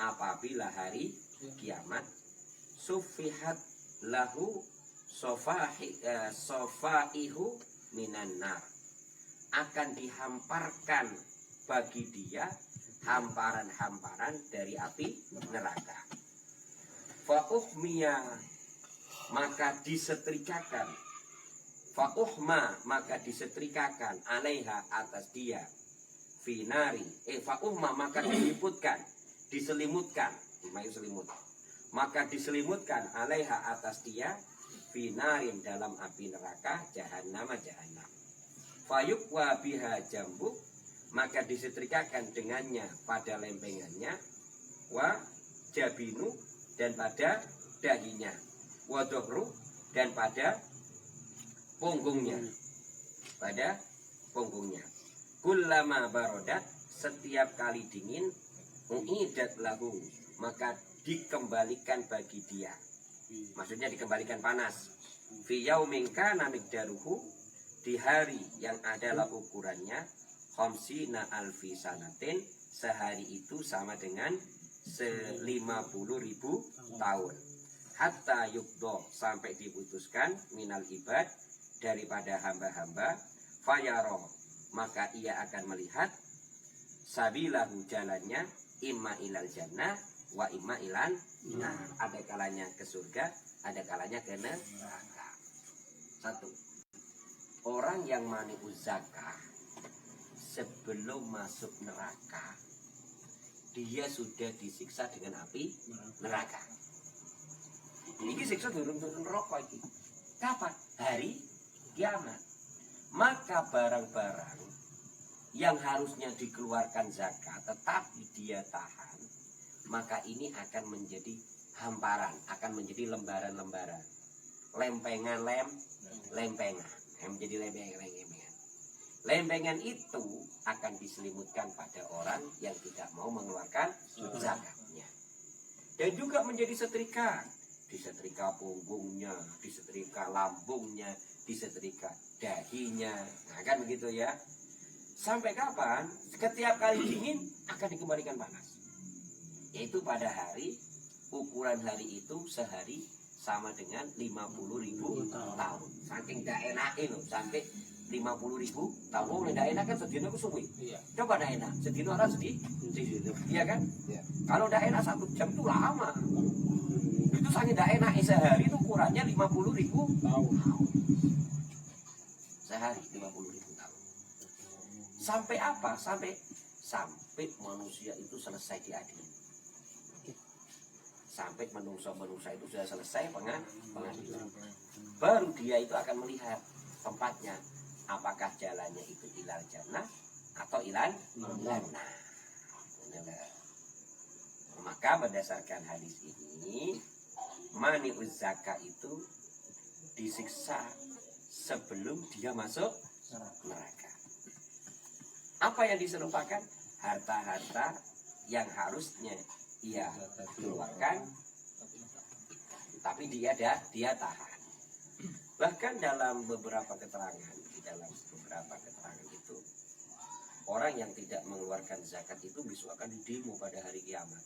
Speaker 2: apabila hari kiamat sufihat lahu sofaihu minan nar, akan dihamparkan bagi dia hamparan-hamparan dari api neraka. Fa'uhmiya, maka disetrikakan. Fa'uhma, maka disetrikakan alaiha atas dia. Finari, fa'uhma, maka diselimutkan. Maka diselimutkan alaiha atas dia. Finarin, dalam api neraka, jahannam. Fayukwa biha jambu, maka disetrikakan dengannya pada lempengannya. Wa jabinu, dan pada dahinya. Wa dohru, dan pada punggungnya. Pada punggungnya. Kullama barodat, setiap kali dingin, uidat lahu, maka dikembalikan bagi dia. Maksudnya dikembalikan panas. Fi yaumin kana miqdaruhu, di hari yang adalah ukurannya khamsina alfi sanatin, sehari itu sama dengan 50.000 tahun. Hatta yukdo, sampai diputuskan minal ibad, daripada hamba-hamba. Fayaro, maka ia akan melihat sabilahu, jalannya, imma ilal jannah wa imma ilan. Nah, ada kalanya ke surga, ada kalanya ke neraka. Satu, orang yang mani'uz zakah sebelum masuk neraka dia sudah disiksa dengan api neraka. Ini siksa turun-turun rokok ini. Kapan? Hari kiamat. Maka barang-barang yang harusnya dikeluarkan zakat tetapi dia tahan, maka ini akan menjadi hamparan, akan menjadi lembaran-lembaran, lempengan, yang menjadi lempengan. Lempengan itu akan diselimutkan pada orang yang tidak mau mengeluarkan zakatnya. Dan juga menjadi setrika, disetrika punggungnya, disetrika lambungnya, disetrika dahinya, nah kan begitu ya. Sampai kapan? Setiap kali dingin akan dikembalikan panas. Yaitu pada hari, ukuran hari itu sehari sama dengan 50.000 tahun. Saking tidak enaknya loh, sampai 50.000 tahun. Oh, tidak enak kan sedino aku suwi. Coba tidak enak, sedino orang sedih, iya kan? Kalau tidak enak 1 jam itu lama. Itu saking tidak enak, sehari itu ukurannya 50.000 tahun. Sehari 50.000 tahun. Sampai apa? Sampai manusia itu selesai diadili. Sampai manusia itu sudah selesai pengadilan. Baru dia itu akan melihat tempatnya. Apakah jalannya itu ilal jannah atau ilal jannah. Maka berdasarkan hadis ini, mani'uz zakah itu disiksa sebelum dia masuk neraka. Apa yang diserupakan? Harta-harta yang harusnya ia keluarkan, tapi dia tahan. Bahkan dalam beberapa keterangan, itu orang yang tidak mengeluarkan zakat itu besok akan didemo pada hari kiamat.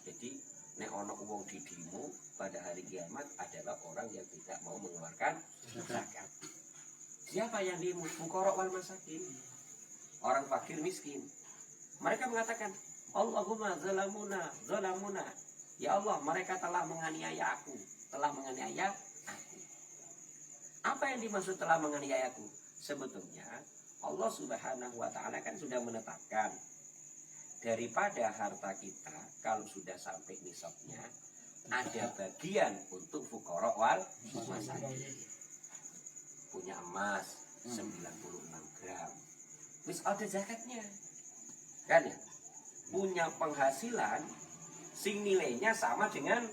Speaker 2: Jadi nek ono wong didemo pada hari kiamat adalah orang yang tidak mau mengeluarkan zakat. Siapa yang demo? Fuqara wal masakin. Orang fakir miskin. Mereka mengatakan, Allahumma zalamuna. Ya Allah, mereka telah menganiaya aku. Apa yang dimaksud telah menganiaya aku? Sebetulnya Allah Subhanahu wa Ta'ala kan sudah menetapkan daripada harta kita kalau sudah sampai nisabnya ada bagian untuk fuqara wal masakin. Punya emas 96 gram. Wis ada zakatnya. Kan ya? Punya penghasilan sing nilainya sama dengan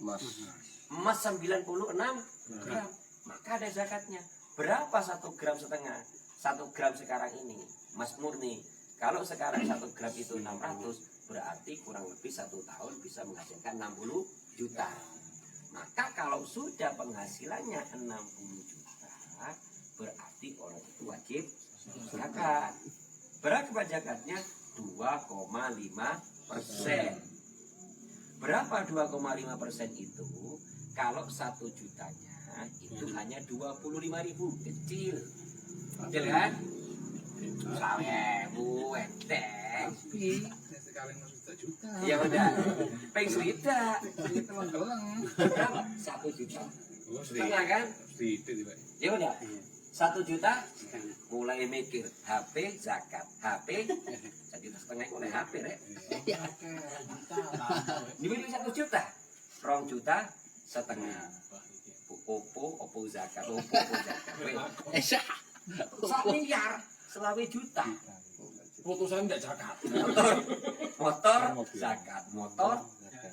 Speaker 2: emas 96 gram. Maka ada zakatnya. Berapa 1 gram setengah? 1 gram sekarang ini emas murni. Kalau sekarang 1 gram itu 600, berarti kurang lebih 1 tahun bisa menghasilkan 60 juta. Maka kalau sudah penghasilannya 60 juta, berarti orang itu wajib zakat. Berapa zakatnya? 2,5%. Berapa 2,5% itu? Kalau 1 jutanya itu hanya 25.000, kecil kan? 1.000 enteng.
Speaker 5: Sekali masuk juta.
Speaker 2: Ya udah, pengen swidak.
Speaker 5: Itu menggeleng.
Speaker 2: Berapa? 1 juta. Setengah kan? Ya udah, 1 juta. Mulai mikir HP zakat, HP 1,5 juta oleh HP rek. Dibeli 1 juta, 2,5 juta. Opo zakat. 1 miliar, 20 juta.
Speaker 3: Putusan enggak zakat.
Speaker 2: Motor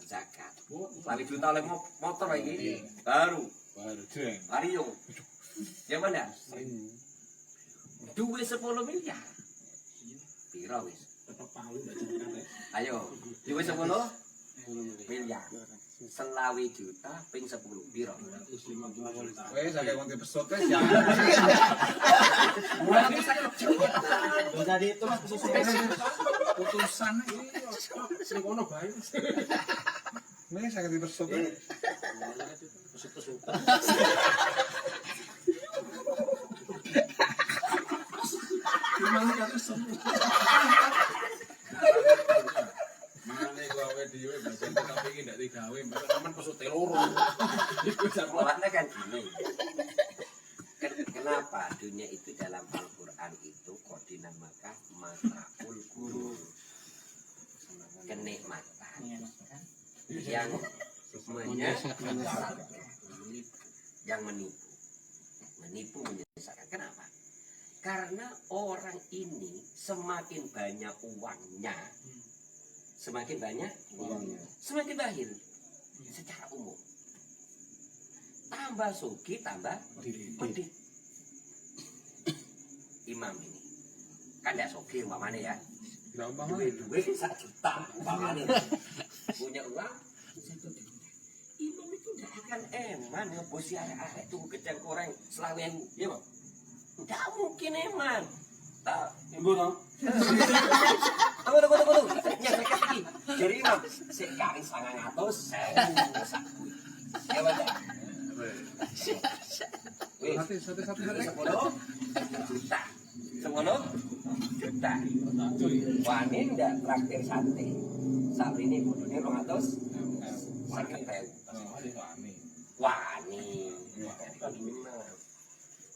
Speaker 2: zakat. 20 juta oleh motor lagi. Baru
Speaker 5: jeng.
Speaker 2: Vario. Ya mana? Duit 10 miliar. Piro wis? Ayo, duit 10 miliar. 20 juta ping 10 piro?
Speaker 5: Wes agak wong pesot wes ya.
Speaker 2: Mulai 1 juta.
Speaker 4: Udah dihitung
Speaker 5: Putusan iki sing ono bae. Wes agak pesot. Gimana kata semua? Mana gua awe dhewe bisa tapi iki ndak digawe, mbak teman pesut loro.
Speaker 2: Awalnya kan gini. Kenapa dunia itu yang menyesatkan, yang menipu menyesatkan. Kenapa? Karena orang ini semakin banyak uangnya, semakin bahil secara umum. Tambah sugih, tambah medit. Imam ini kan tidak sugih umpamanya ya. Duit 1 juta umpamanya. Punya uang 1 juta. Imam itu tidak akan eman ngebosi arek-arek tuku gedang goreng selawen, ya Bang? Tidak mungkin eman. Tak, ibu dong. Tunggu. Nyasar lagi. Jadi Imam, sekali 900 saku. Ya baca.
Speaker 5: Satu.
Speaker 2: 10 juta. 10 juta. Wani ndak traktir sate. Saat ini kudune 200. Wani.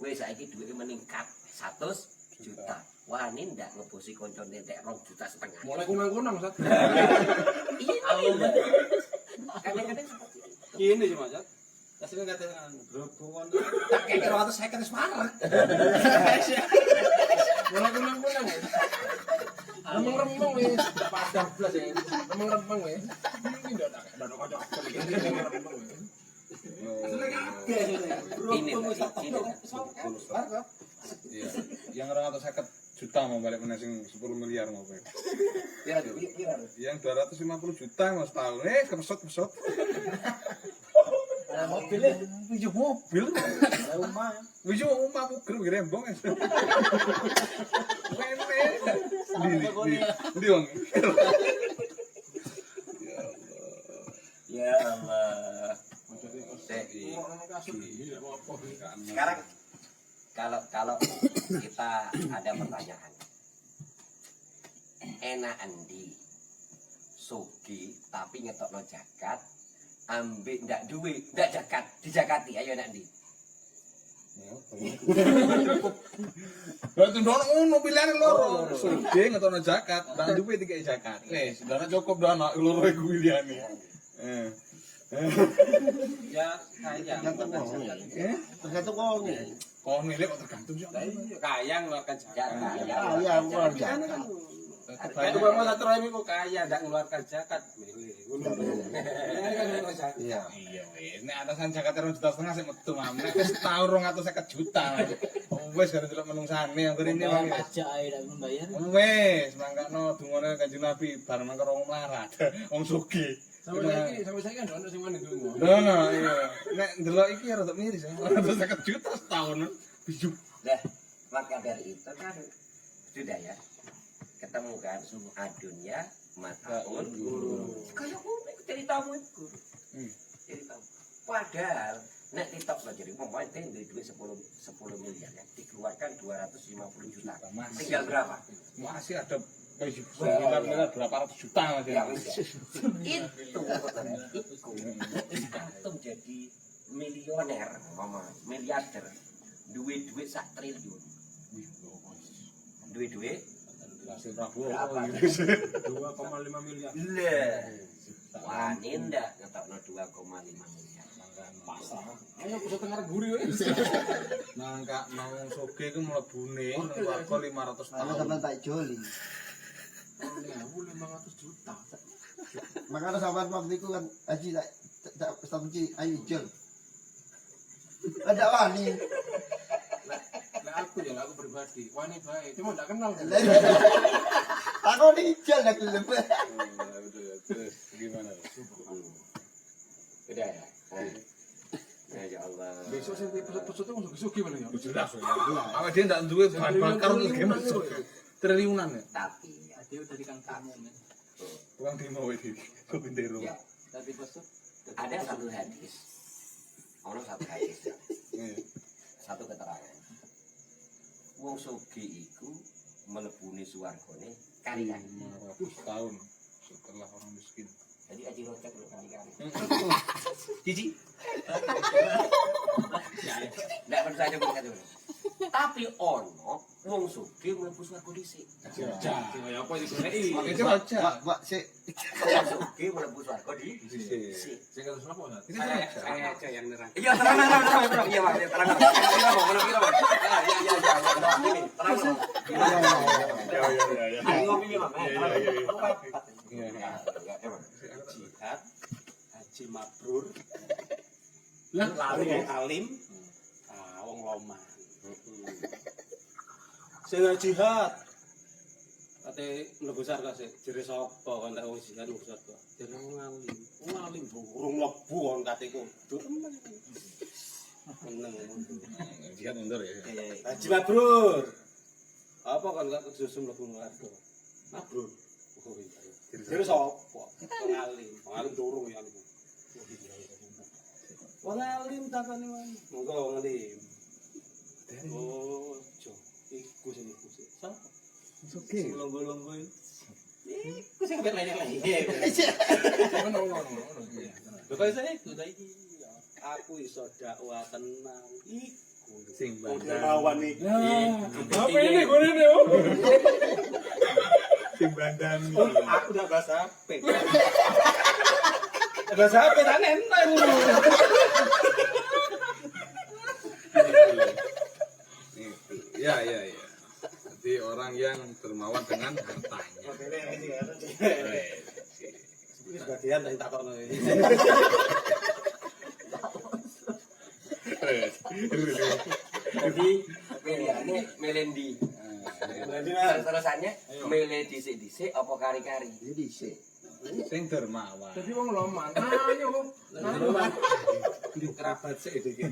Speaker 2: Wis saiki duwike meningkat 100 juta. Wani ndak ngebosi konco entek 2,5 juta.
Speaker 5: Mulai kunang-kunang, Sat.
Speaker 2: Iya. Kadang-kadang seperti itu.
Speaker 1: Ini cuma Cat. Kasihnya katakan berhubungan.
Speaker 5: Tak kayak 250 semarang. Mulai kunang-kunang ya. Remeng-remeng wis. Padang blas ya. Remeng-remeng wis. Ini ndak kocok.
Speaker 2: Ini
Speaker 5: Iya. Yang 250 juta mau balik mana sing 10 miliar mau balik. Yang 250 juta mau setahun kepesot.
Speaker 1: Mobilnya
Speaker 5: Wiju mobil.
Speaker 1: rumah.
Speaker 5: Wiju omah puger grembong. Ndi wong.
Speaker 2: ya Allah. Sekarang kalau kita ada pertanyaan, enak endi sugih tapi ngetokno zakat, ambek ndak duwe, ndak zakat, dijakati, ayo enak endi?
Speaker 5: Berarti ndono ngono pilihane loro. Sugih ngetokno zakat, ndak duwe dikai zakat. Wis, dana cukup dana loro iku pilihane.
Speaker 1: Ya kaya.
Speaker 4: Tergantung wong.
Speaker 5: Oh, milik kok tergantung sih.
Speaker 1: Kaya ngeluarkan zakat.
Speaker 4: Iya, wong.
Speaker 1: Itu mau 100.000 kok kaya ndak ngeluarkan zakat.
Speaker 4: Iya.
Speaker 5: Iya wis, nek atasan zakat 2,5 juta sik metu mamne wis tahun 250 juta. Wis gara delok menungsane yang rene wae.
Speaker 1: Pajak ae ndak membayar.
Speaker 5: Wis, mangkano dungane Kanjeng Nabi bar mangko wong melarat, wong sugih.
Speaker 1: Sampai saya kan ndak sing mani dungo.
Speaker 5: Nah, iya. Nek ndelok iki ya rada miris ya. 250 juta setahun. Bijuk.
Speaker 2: Nah, maka dari itu kan sudah ya, ketemu kan adunya mataun guru. Kayak ngono ceritamu itu. Ceritamu. Padahal nek ditokno jadi pemain duit 10 miliar ya, dikeluarkan 250 juta. Tinggal berapa?
Speaker 5: Masih ada sekitar berapa ratus juta masih.
Speaker 2: Ya, itu antum jadi milioner, mama, miliarder. Duit-duit 1 triliun. Duit-duit
Speaker 5: Hasil Prabowo.
Speaker 1: 2,5 miliar.
Speaker 2: lah. Wani ndak ngetokno 2,5 miliar.
Speaker 5: Pasar.
Speaker 1: Ayo bisa tengah guri wis.
Speaker 5: Nangka nang sugih ku mlebune warga 500
Speaker 4: Ana
Speaker 5: tahun.
Speaker 4: sampean tak joli.
Speaker 1: 500 juta.
Speaker 4: Makanya sampean waktu itu kan Haji tak samci ayo jol. Ada wani.
Speaker 1: Lah aku pribadi, wani baik, cuma ndak kenal.
Speaker 4: Aku dijol nek lebih.
Speaker 5: Terus gimana?
Speaker 2: Udah ya. Ya Allah.
Speaker 1: Besok saya pesut-pesutnya langsung sugi mana ya?
Speaker 5: Jelas ya. Awake dhewe ndak duwe bahan bakar terus game triliunan ya.
Speaker 2: Tapi
Speaker 1: Dia dari kang kamu men.
Speaker 5: Tukang demo iki. Kopindero.
Speaker 2: ya,
Speaker 1: Tadi pesut.
Speaker 2: ada satu hadis. Ono satu hadis.
Speaker 5: Iya.
Speaker 2: Satu keterangan. Wong sugih iku mlebune swargane kali-kali.
Speaker 5: 500 tahun setelah orang miskin.
Speaker 2: Jadi aji rocek lho kali-kali. Cici. Enggak percaya bukan itu. Tapi ono wong sugih mlebu swarga dhisik.
Speaker 3: Ya apa digoleki?
Speaker 5: Itu aja.
Speaker 4: Mak sik.
Speaker 2: Wong sugih mlebu swarga dhisik.
Speaker 3: Sing kados napa, Mas?
Speaker 1: Saya aja yang nerang.
Speaker 2: Iya, terang. Iya, Mas, terang. Kira mau ngono kira, Mas. Iya. Ini terang.
Speaker 5: Ya.
Speaker 2: Ayo ngopi ya, Mas.
Speaker 5: Iya.
Speaker 1: Jihad, haji mabrur, lari alim, wong loman. Sing jihad, kate mlebu sarga sik jere sapa kon tak wong jihad mlebu sarga. Jere wong alim burung mlebu kon kate kudu temen. Meneng.
Speaker 5: Jihad mundur ya.
Speaker 1: Haji mabrur. Apa kan gak kesusun mlebu sarga? Mabrur. Oh iya. Jere sapa? Wong alim durung ya alim. Wong alim takane wae. Monggo wong alim. Oh, jo. Iku sing sapa?
Speaker 5: Oke.
Speaker 1: Longgo-longgo iku sing berlaya-laya. Lho kok iso iku ta iki? Aku iso dakwah tenang. Iku
Speaker 5: Sing
Speaker 1: lawan iki.
Speaker 5: Apa ini gorene oh? Sing bandan.
Speaker 1: Aku udah bahasa HP. Bahasa HP tak nenteng.
Speaker 5: Ya. Jadi orang yang dermawan dengan hartanya.
Speaker 1: Wis bagian tak takokno iki.
Speaker 2: Jadi pilihannya melendi.
Speaker 1: Nanti Mas.
Speaker 2: Terusannya milih dhisik-dhisik apa kari-kari?
Speaker 4: Dhisik.
Speaker 5: Sing dermawan.
Speaker 3: Jadi wong loman. Ayo.
Speaker 1: Di kerabat sik iki.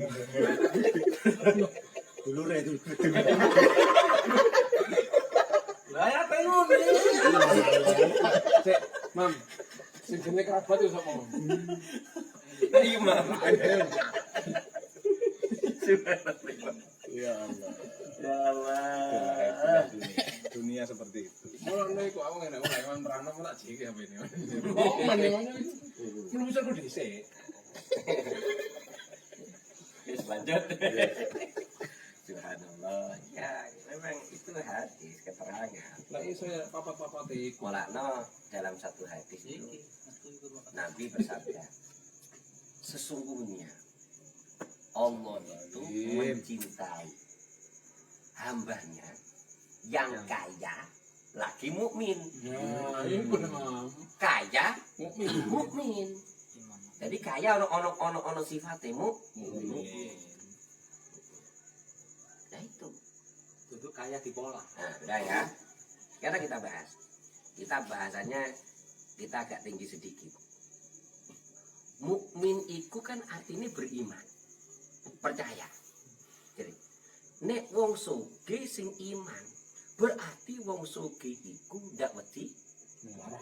Speaker 1: Dulure itu. Lah ya pengen.
Speaker 3: Cek, Mam. Sing jenenge kerabat yo sapa?
Speaker 2: Terima.
Speaker 5: Ya Allah.
Speaker 2: Ya Allah.
Speaker 5: Dunia seperti itu.
Speaker 3: Mulane iku aku ngene ora kan terangno tak jeki apa ini. Oh, mendingan iki. Kudu bisa ku dhisik.
Speaker 2: Wis lanjut. Subhanallah. Ya, memang itu hadis keterangan.
Speaker 3: Lah iso ya papat-papat iku.
Speaker 2: Mulakno dalam satu hadis itu Nabi bersabda, sesungguhnya Allah itu mencintai hambanya yang kaya lagi mukmin.
Speaker 3: Ya, iku nang
Speaker 2: Kaya
Speaker 3: mukmin.
Speaker 2: mukmin. Jadi kaya ono sifatnya mukmin. Nah itu.
Speaker 1: Duduk kaya di pola.
Speaker 2: Nah, udah ya. Sekarang kita bahas. Kita bahasannya kita agak tinggi sedikit. Mukmin itu kan artinya beriman. Percaya. Jadi, nek wong sugih sing iman, berarti wong sugih iku ndak wedi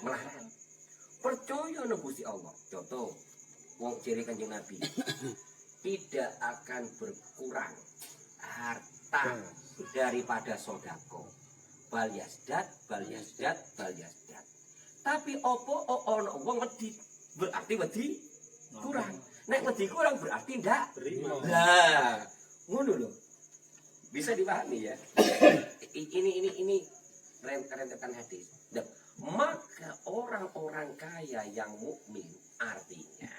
Speaker 2: melarang. Percaya nang Gusti Allah. Contoh, wong ciri Kanjeng Nabi. Tidak akan berkurang harta daripada sodako. Bal yasdat. Tapi opo ono wong wedi, berarti wedi kurang. Nek wedi kurang berarti ndak
Speaker 1: Beriman.
Speaker 2: lah. Ngono lho. Bisa dipahami ya. Ini rentetan hadis. Nah, maka orang-orang kaya yang mukmin artinya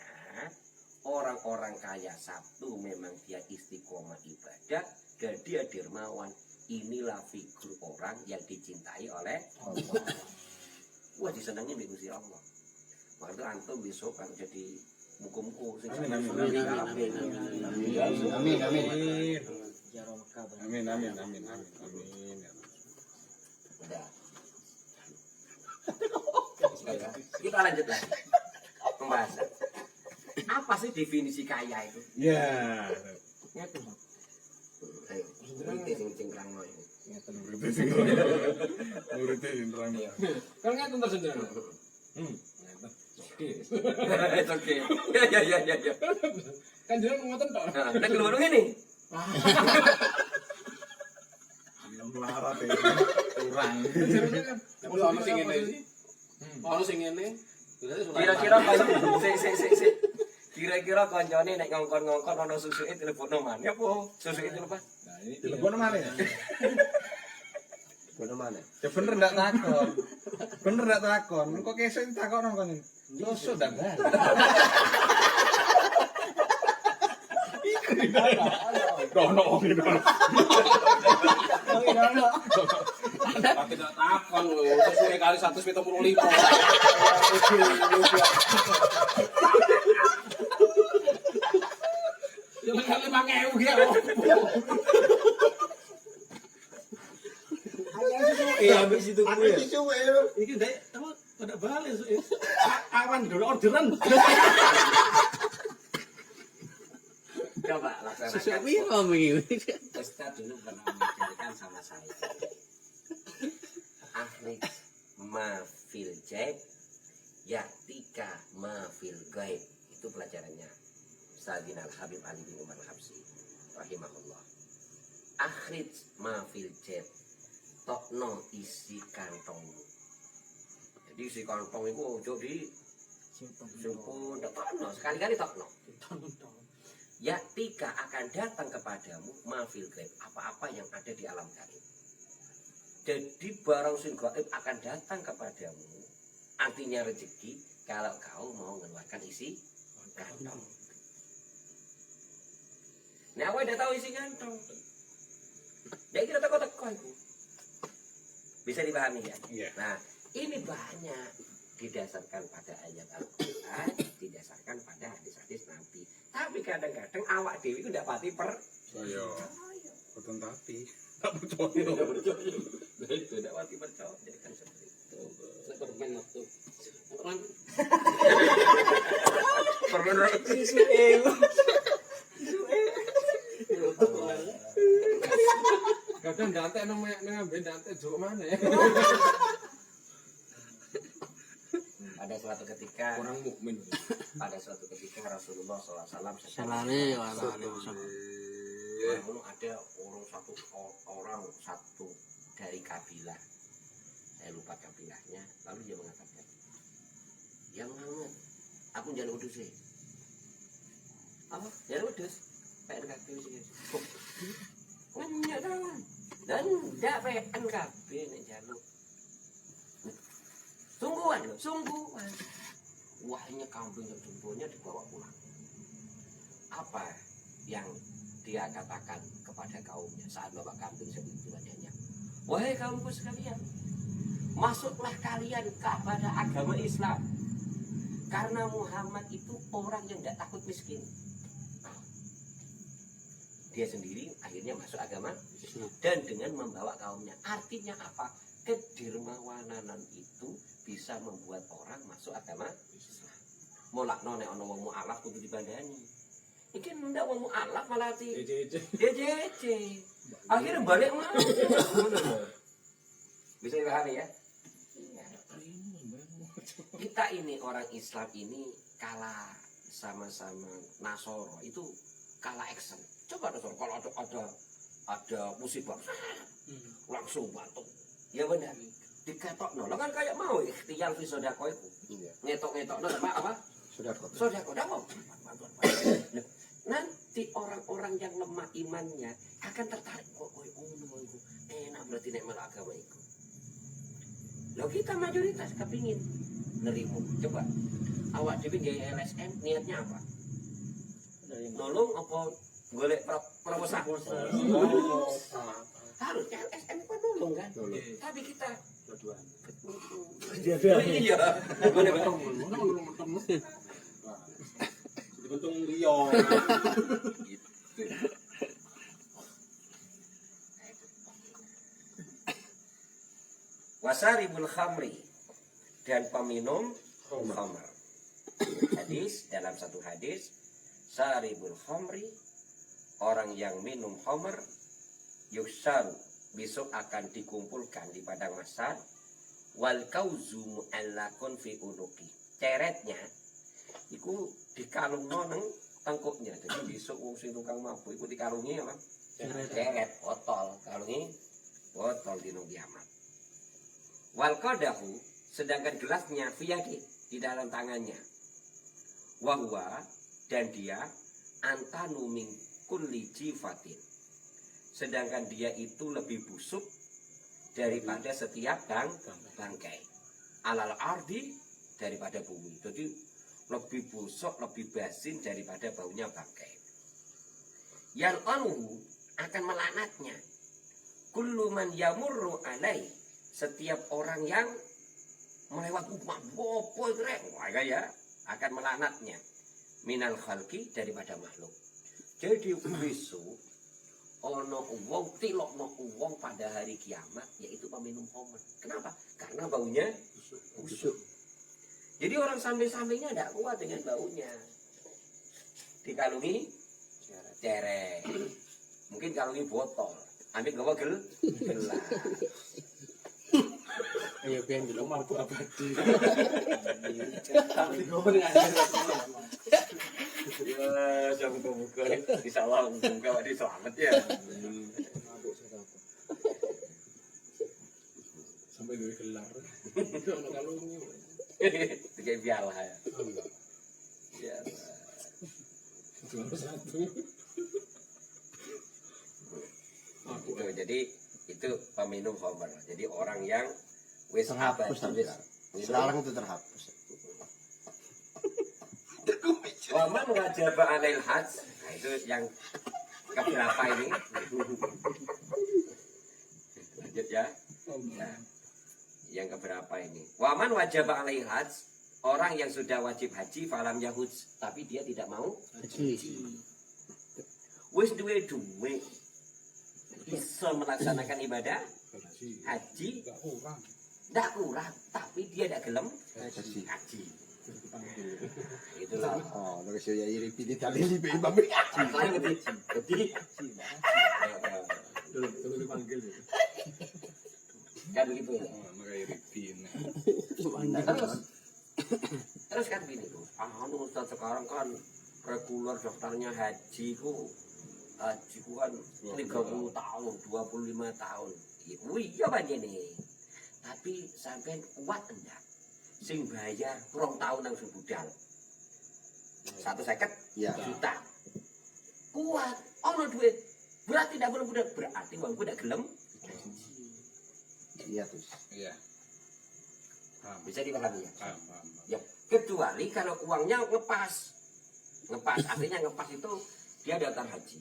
Speaker 2: orang-orang kaya satu memang dia istiqomah ibadah dan dia dermawan. Inilah figur orang yang dicintai oleh Allah. Wah disenangi nih Gusti Allah. Maka itu antum besok kan jadi muka-muka.
Speaker 5: Amin.
Speaker 2: Udah. Kita lanjut lagi pembahasan. Apa sih definisi kaya itu?
Speaker 5: Ya.
Speaker 2: Ngeten. Ayo, sing terangno ini.
Speaker 5: Muridnya yang terang.
Speaker 3: Kan ngeten terus jenengan. Oke.
Speaker 2: It's okay. Ya.
Speaker 3: Kan jenengan ngoten tok.
Speaker 2: Nah, nek keluar ngene.
Speaker 5: Melarat ya. Kurang.
Speaker 1: Ono sing ngene. Ono sing ngene.
Speaker 2: Kira-kira pas Kira-kira koncone nek ngongkon-ngongkon ana susuke telepon nomane apa susuke telepon?
Speaker 3: Nah, ini
Speaker 5: Telepon mana ya?
Speaker 4: Mana mana?
Speaker 5: Ya bener ndak takon. Bener ndak takon. Kok kesek takon nang kono. Doso ndak balik. Kono gitu.
Speaker 1: Tapi tak takon lho, sesuai kali 175. Ya kali 5.000 ya. Iya, habis itu
Speaker 4: Aku
Speaker 1: gue.
Speaker 4: isu ya.
Speaker 1: Iki ndek apa ada balik awan dulu orderan.
Speaker 2: Coba laksanakan.
Speaker 6: Sesuai piro begini?
Speaker 2: Ustaz dulu pernah mengajarkan sama saya. Ahli mafil jaib yatika mafil gaib. Itu pelajarannya Sayyidina Al-Habib Ali bin Umar Al-Habsyi rahimahullah. Akhrij mafil jaib tokno isi kantongmu. Jadi isi kantong itu ojo di simpun tokno sekali-kali tokno. Ya tika akan datang kepadamu mafil gaib, apa-apa yang ada di alam gaib. Jadi barang sing gaib akan datang kepadamu, artinya rezeki kalau kau mau mengeluarkan isi kantong. Nah, awak udah tahu isi kantong. Dia kira teko-teko itu. Bisa dipahami ya?
Speaker 5: Iya.
Speaker 2: Nah, ini banyak didasarkan pada ayat Al-Quran, didasarkan pada hadis-hadis Nabi. Tapi kadang-kadang awak dewi itu tidak pati
Speaker 5: Saya boten tapi tak percaya.
Speaker 2: itu tidak pati percaya kan seperti itu.
Speaker 1: Permen waktu. Kan
Speaker 2: Pernah
Speaker 6: Kadang dante nang ngambil dante jok mana ya?
Speaker 2: pada suatu ketika
Speaker 6: Orang mukmin.
Speaker 2: Rasulullah SAW
Speaker 6: Salane walane wasallam.
Speaker 2: Lalu ada orang satu dari kabilah, saya lupa kabilahnya, lalu dia mengatakan, yang banget, aku jalan udus sih. Apa? Jalan udus? Pengen kabeh sih. Ngenyak kawan. Dan ndak pengen kabeh nek jaluk. Sungguhan loh, sungguhan. Wahnya kambing yang jumbonya dibawa pulang. Apa yang dia katakan kepada kaumnya saat bawa kambing sebegitu banyaknya? Wahai kaumku sekalian, masuklah kalian kepada agama Islam. Karena Muhammad itu orang yang tidak takut miskin. Dia sendiri akhirnya masuk agama Islam dan dengan membawa kaumnya. Artinya apa? Kedermawananan itu bisa membuat orang masuk agama Islam. Molakno nek ana wong mualaf kudu dibandani. Iki ndak wong mualaf malah di JJJ. Akhirnya balik mana? Bisa dipahami ya? Kita ini orang Islam ini kalah sama-sama Nasoro itu kalah action. Coba Nasoro kalau ada musibah langsung batuk. Ya benar. Dikatokno. Lah kan kayak mau ikhtiar fi sedekah itu. Ngetok-ngetokno apa? Sedekah dapat. Nanti orang-orang yang lemah imannya akan tertarik kok koyo ngono iku. Enak berarti nek melak agama iku. Loh kita mayoritas kepingin nerimo. Coba awak dhewe gawe LSM niatnya apa? Nolong apa golek proposal? Harusnya LSM itu nolong kan? Tapi kita dua-duaan. Iya. Boleh
Speaker 1: dibentung liya.
Speaker 2: Wasaribul khamri dan peminum khamr. Hadis dalam satu hadis, saribul khamri orang yang minum khamr yuksaru besok akan dikumpulkan di padang mahsyar wal kauzu mu'allaqun fi unuqi. Ceretnya iku dikalungno nang tengkuknya. Jadi besok wong sing tukang mabuk iku dikalungi apa? Ceret botol, kalungi botol dino kiamat. Wal qadahu sedangkan gelasnya fiyadi di dalam tangannya. Wahwa dan dia antanu min kulli jifatin. Sedangkan dia itu lebih busuk daripada setiap bangkai. Alal ardi daripada bumi. Jadi lebih busuk, lebih basin daripada baunya bangkai. Yang anhu akan melaknatnya. Kullu man yamurru alai. Setiap orang yang melewati bopo ya akan melaknatnya. Minal khalqi daripada makhluk. Jadi besok ono wong tilokno wong pada hari kiamat yaitu peminum khamr. Kenapa? Karena baunya busuk. Jadi orang sampai-sampainya tidak kuat dengan baunya. Dikalungi cerek. Mungkin kalungi botol. Ambil gawa gelas.
Speaker 6: Ayo pian dulu mampu abadi.
Speaker 1: Tapi gue ning ada.
Speaker 2: Ya, saya buka-buka. Insyaallah buka di selamat ya.
Speaker 6: Sampai gue gelar. Ono kalungnya.
Speaker 2: Tiga piala ya. Ya.
Speaker 6: Cuma satu.
Speaker 2: Itu jadi itu peminum khamr. Jadi orang yang wis
Speaker 4: Terhapus tapi sekarang itu terhapus.
Speaker 2: Waman ngajaba anil hajj. Nah itu yang keberapa ini? Lanjut ya. Nah, yang keberapa ini? Waman wajaba alaihi hajj. Orang yang sudah wajib haji falam yahuj, tapi dia tidak mau
Speaker 6: Haji.
Speaker 2: wis duwe bisa melaksanakan ibadah haji tidak kurang, tapi dia tidak gelem haji. Itulah.
Speaker 4: Oh, lo kasih ya iri pidi tadi li be babe.
Speaker 2: Jadi
Speaker 6: Dulu dipanggil.
Speaker 2: kan begitu ya.
Speaker 5: Makanya Ripin.
Speaker 2: Terus kan gini tuh, anu Ustaz sekarang kan reguler daftarnya haji ku kan 30 tahun, 25 tahun. Iya banyak nih. Tapi sampai kuat enggak? Sing bayar 2 tahun langsung budal. 150
Speaker 4: Ya.
Speaker 2: juta. Kuat, ono duit. Berarti tidak boleh budal. Berarti uangku tidak gelem.
Speaker 4: Iya terus.
Speaker 5: Iya. Paham.
Speaker 2: Bisa dipahami ya?
Speaker 5: Paham.
Speaker 2: Ya, kecuali kalau uangnya ngepas. Ngepas, artinya ngepas itu dia daftar haji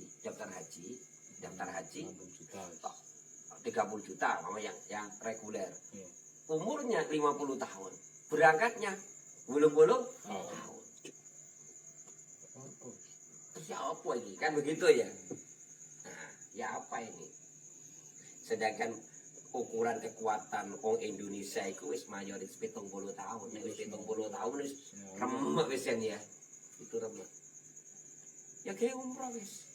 Speaker 2: 30 juta, sama yang reguler.
Speaker 5: Iya.
Speaker 2: Umurnya 50 tahun. Berangkatnya 80 tahun. Terus ya apa ini? Kan begitu ya? Nah, ya apa ini? Sedangkan ukuran kekuatan orang Indonesia itu wis mayoritas 70 tahun. Nek wis 70 tahun wis remek wis ya. Itu remek. Ya kayak umroh wis.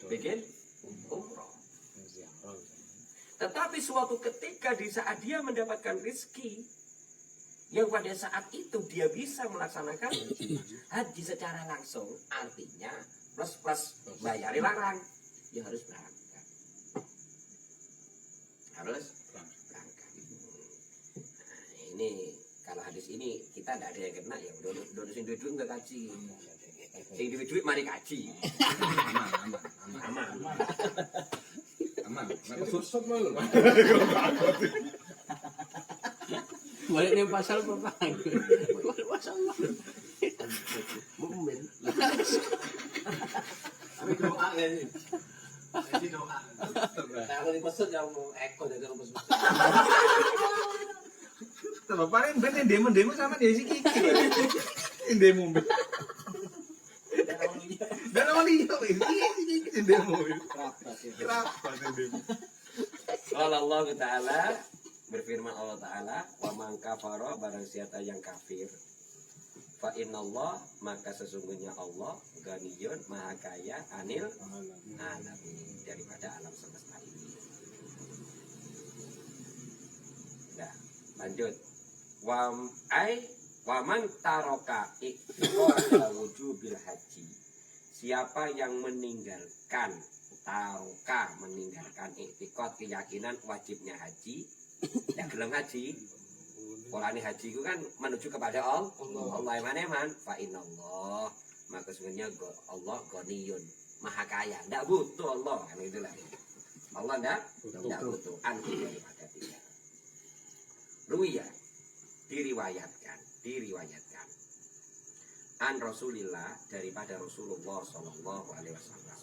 Speaker 2: Bikin umroh. Tetapi suatu ketika di saat dia mendapatkan rezeki yang pada saat itu dia bisa melaksanakan haji secara langsung, artinya plus bayari larang, dia harus berangkat. Harus berangkat. Nah, ini kalau hadis ini kita tidak ada yang kena ya, udah sing duit nggak kaji, sing duit mari kaji, aman.
Speaker 5: Aman. Nek susut lho.
Speaker 6: Balik nih pasal apa? Pasal apa? Mumin.
Speaker 1: Tapi doa ya ini. Ini doa. Nah, kalau dipesut yang Eko dari rumah pesut.
Speaker 5: Tambah paling ben demo sama dia si Kiki. Demo ben. Dan awali yo iki demo. Kenapa demo?
Speaker 2: Kalau Allah Ta'ala berfirman Allah Ta'ala, wa man kafara barang siapa yang kafir, fa innallah maka sesungguhnya Allah ganiyun maha kaya anil alamin daripada alam semesta ini. Nah, lanjut. Wa man taraka iqra wujubil haji. Siapa yang meninggalkan iktikad keyakinan wajibnya haji, ya gelem haji. Polane haji itu kan menuju kepada Allah. Allah mana man? Fa inallah maka sebenarnya Allah ghaniyun, maha kaya, tidak butuh Allah, kan itulah. Allah tidak butuh anti daripada dia. Ruya diriwayatkan an Rasulillah daripada Rasulullah Shallallahu Alaihi Wasallam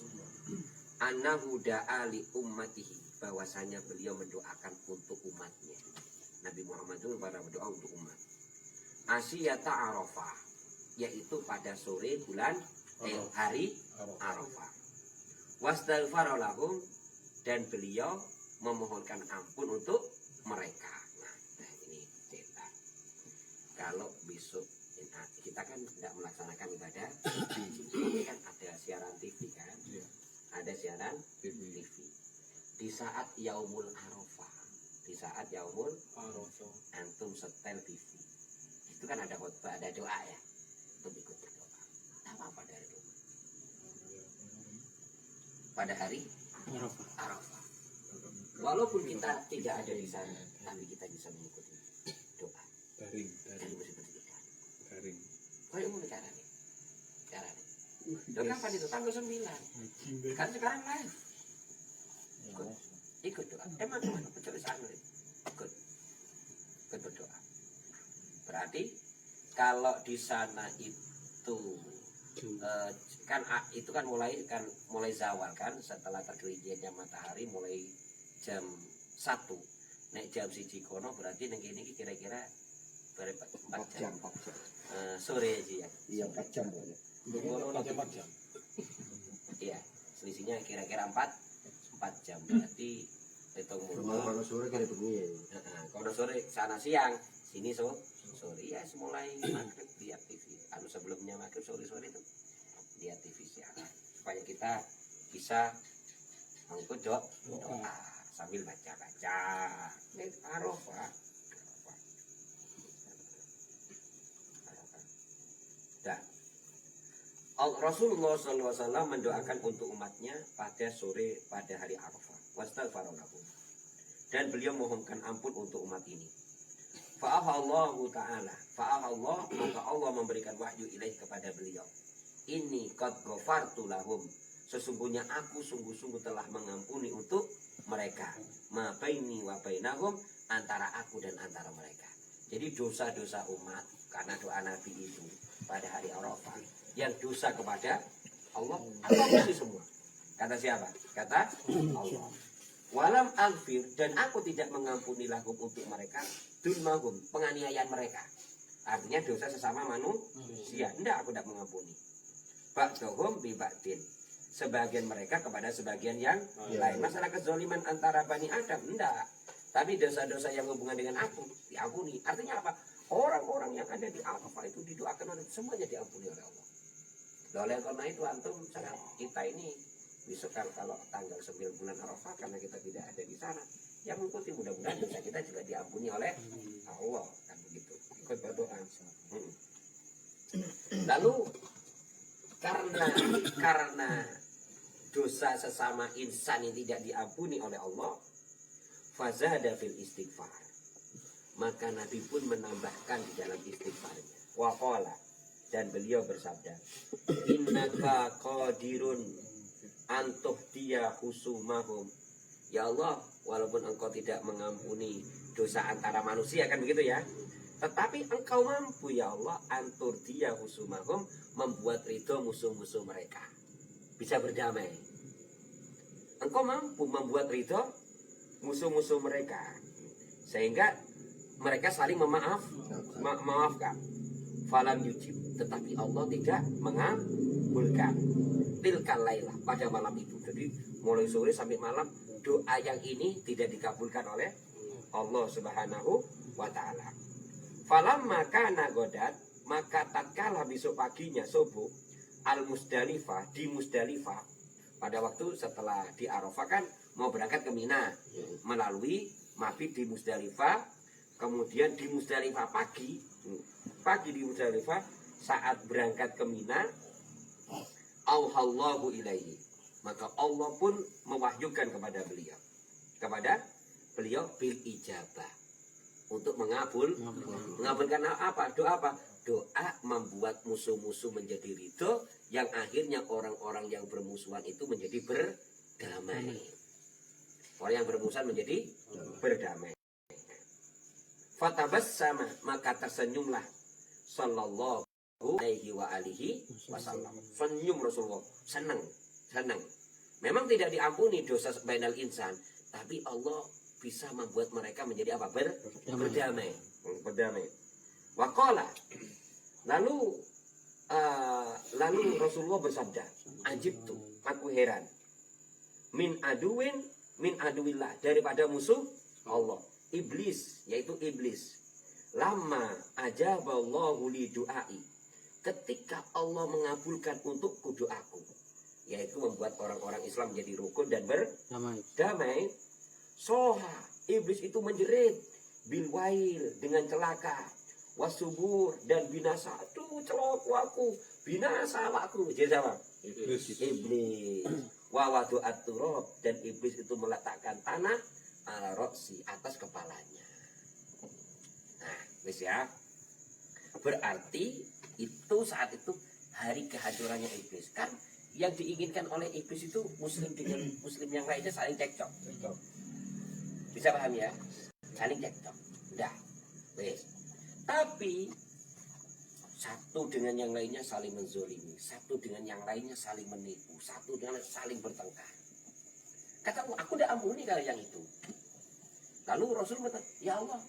Speaker 2: annahu da'a li ummatihi, bahwasanya beliau mendoakan untuk umatnya. Nabi Muhammad itu pada berdoa untuk umat. Asyiyata Arafah, yaitu pada sore bulan hari Arafah. Wastaghfara lahum, dan beliau memohonkan ampun untuk mereka. Nah ini cerita. Kalau besok kita kan tidak melaksanakan ibadah, ini kan ada siaran TV kan, ada siaran TV. Di saat Yaumul Arafah, antum setel TV, itu kan ada khotbah, ada doa ya, untuk ikut berdoa. Apa dari rumah? Pada hari Arafah. Walaupun kita tidak ada di sana, tapi kita bisa mengikuti doa
Speaker 5: Daring.
Speaker 2: dari masjid-masjid.
Speaker 5: Daring.
Speaker 2: Kayak mana caranya? Kapan itu? Tanggal 9. Kan sekarang live. Ikut doa. Emang kemana? Kecuali sana. Ikut berdoa. Berarti kalau di sana itu kan itu kan mulai zawal kan, setelah tergelincirnya matahari mulai jam 1. Nek jam 1 kono berarti neng kene kira-kira 4 jam. Sore aja ya.
Speaker 4: Iya 4 jam pokoknya.
Speaker 1: Kono 4 jam.
Speaker 2: Iya, selisihnya kira-kira 4 jam. Berarti hitung
Speaker 4: Kalau sore kali bengi ya.
Speaker 2: kalau sore sana siang, sini sore ya mulai maghrib lihat TV. Sebelumnya maghrib sore-sore itu lihat TV siaran supaya kita bisa mengikut doa sambil baca-baca. Ini Arafah. Dan Rasulullah SAW mendoakan untuk umatnya pada sore pada hari Arafah. Wastaghfara lahum. Dan beliau mohonkan ampun untuk umat ini. Fa'ahallahu ta'ala. Fa'ahallah, maka Allah memberikan wahyu ilaih kepada beliau. Ini qad ghafartu lahum. Sesungguhnya aku sungguh-sungguh telah mengampuni untuk mereka. Ma baini wa bainahum, antara aku dan antara mereka. Jadi dosa-dosa umat karena doa Nabi itu pada hari Arafah, yang dosa kepada Allah mesti semua. Kata siapa? Kata Allah. Walam alfir, dan aku tidak mengampuni lahum untuk mereka dulmahum, penganiayaan mereka. Artinya dosa sesama manusia. Tidak, aku tidak mengampuni. Ba'dohum bi ba'din, sebagian mereka kepada sebagian yang lain. Masalah kezaliman antara Bani Adam, enggak. Tapi dosa-dosa yang hubungan dengan aku diampuni. Artinya apa? Orang-orang yang ada di Arafah itu didoakan oleh semuanya diampuni oleh Allah. Oleh karena itu antum kita ini besok kalau tanggal 9 bulan Arafah, karena kita tidak ada di sana, yang mengikuti mudah-mudahan dosa kita juga diampuni oleh Allah, kan begitu. Ikut berdoa. Lalu karena dosa sesama insan yang tidak diampuni oleh Allah, fazada fil istighfar, maka Nabi pun menambahkan di dalam istighfarnya. Waqala, dan beliau bersabda, innaka qadirun antuh dia husumahum. Ya Allah, walaupun engkau tidak mengampuni dosa antara manusia, kan begitu ya, tetapi engkau mampu ya Allah antur dia husumahum, membuat ridho musuh-musuh mereka bisa berdamai. Engkau mampu membuat ridho musuh-musuh mereka sehingga mereka saling memaafkan. Falam yujib, tetapi Allah tidak mengabulkan tilkal lailah, pada malam itu. Jadi mulai sore sampai malam doa yang ini tidak dikabulkan oleh Allah Subhanahu wa taala. Falam maka nagodat, maka tatkala besok paginya subuh al Musdalifah, di Musdalifah, pada waktu setelah di Arafah kan mau berangkat ke Mina, melalui mabit di Musdalifah, kemudian di Musdalifah pagi di Musdalifah saat berangkat ke Mina, auhallahu ilaihi, maka Allah pun mewahyukan kepada beliau bil ijabah, untuk mengabulkan apa? Doa apa? doa membuat musuh-musuh menjadi ridho, yang akhirnya orang-orang yang bermusuhan itu menjadi berdamai. Orang yang bermusuhan menjadi berdamai. Fatabassama, maka tersenyumlah sallallahu alaihi wa alihi wasallam. Senyum Rasulullah, senang. Memang tidak diampuni dosa bainal insan, tapi Allah bisa membuat mereka menjadi apa? Berdamai. Waqala, lalu Rasulullah bersabda, ajibtu, aku heran, min aduwillah, daripada musuh Allah, iblis, yaitu iblis. Lama ajaballahu li du'ai, ketika Allah mengabulkan untukku doaku, yaitu membuat orang-orang Islam menjadi rukun dan berdamai. Soha, iblis itu menjerit, bilwail, dengan celaka, wasubur, dan binasa. Aduh, celaka aku, binasa aku. Jadi apa? Iblis. Wawadu at-turab, dan iblis itu meletakkan tanah ala roksi, atas kepalanya. Nah, wis ya. Berarti itu saat itu hari kehancurannya iblis. Kan yang diinginkan oleh iblis itu muslim dengan muslim yang lainnya saling cekcok. Bisa paham ya? Saling cekcok. Udah. Wis. Tapi satu dengan yang lainnya saling menzolimi, satu dengan yang lainnya saling menipu, satu dengan saling bertengkar. Kata aku udah ampuni kalau yang itu. Lalu Rasul berkata, ya Allah,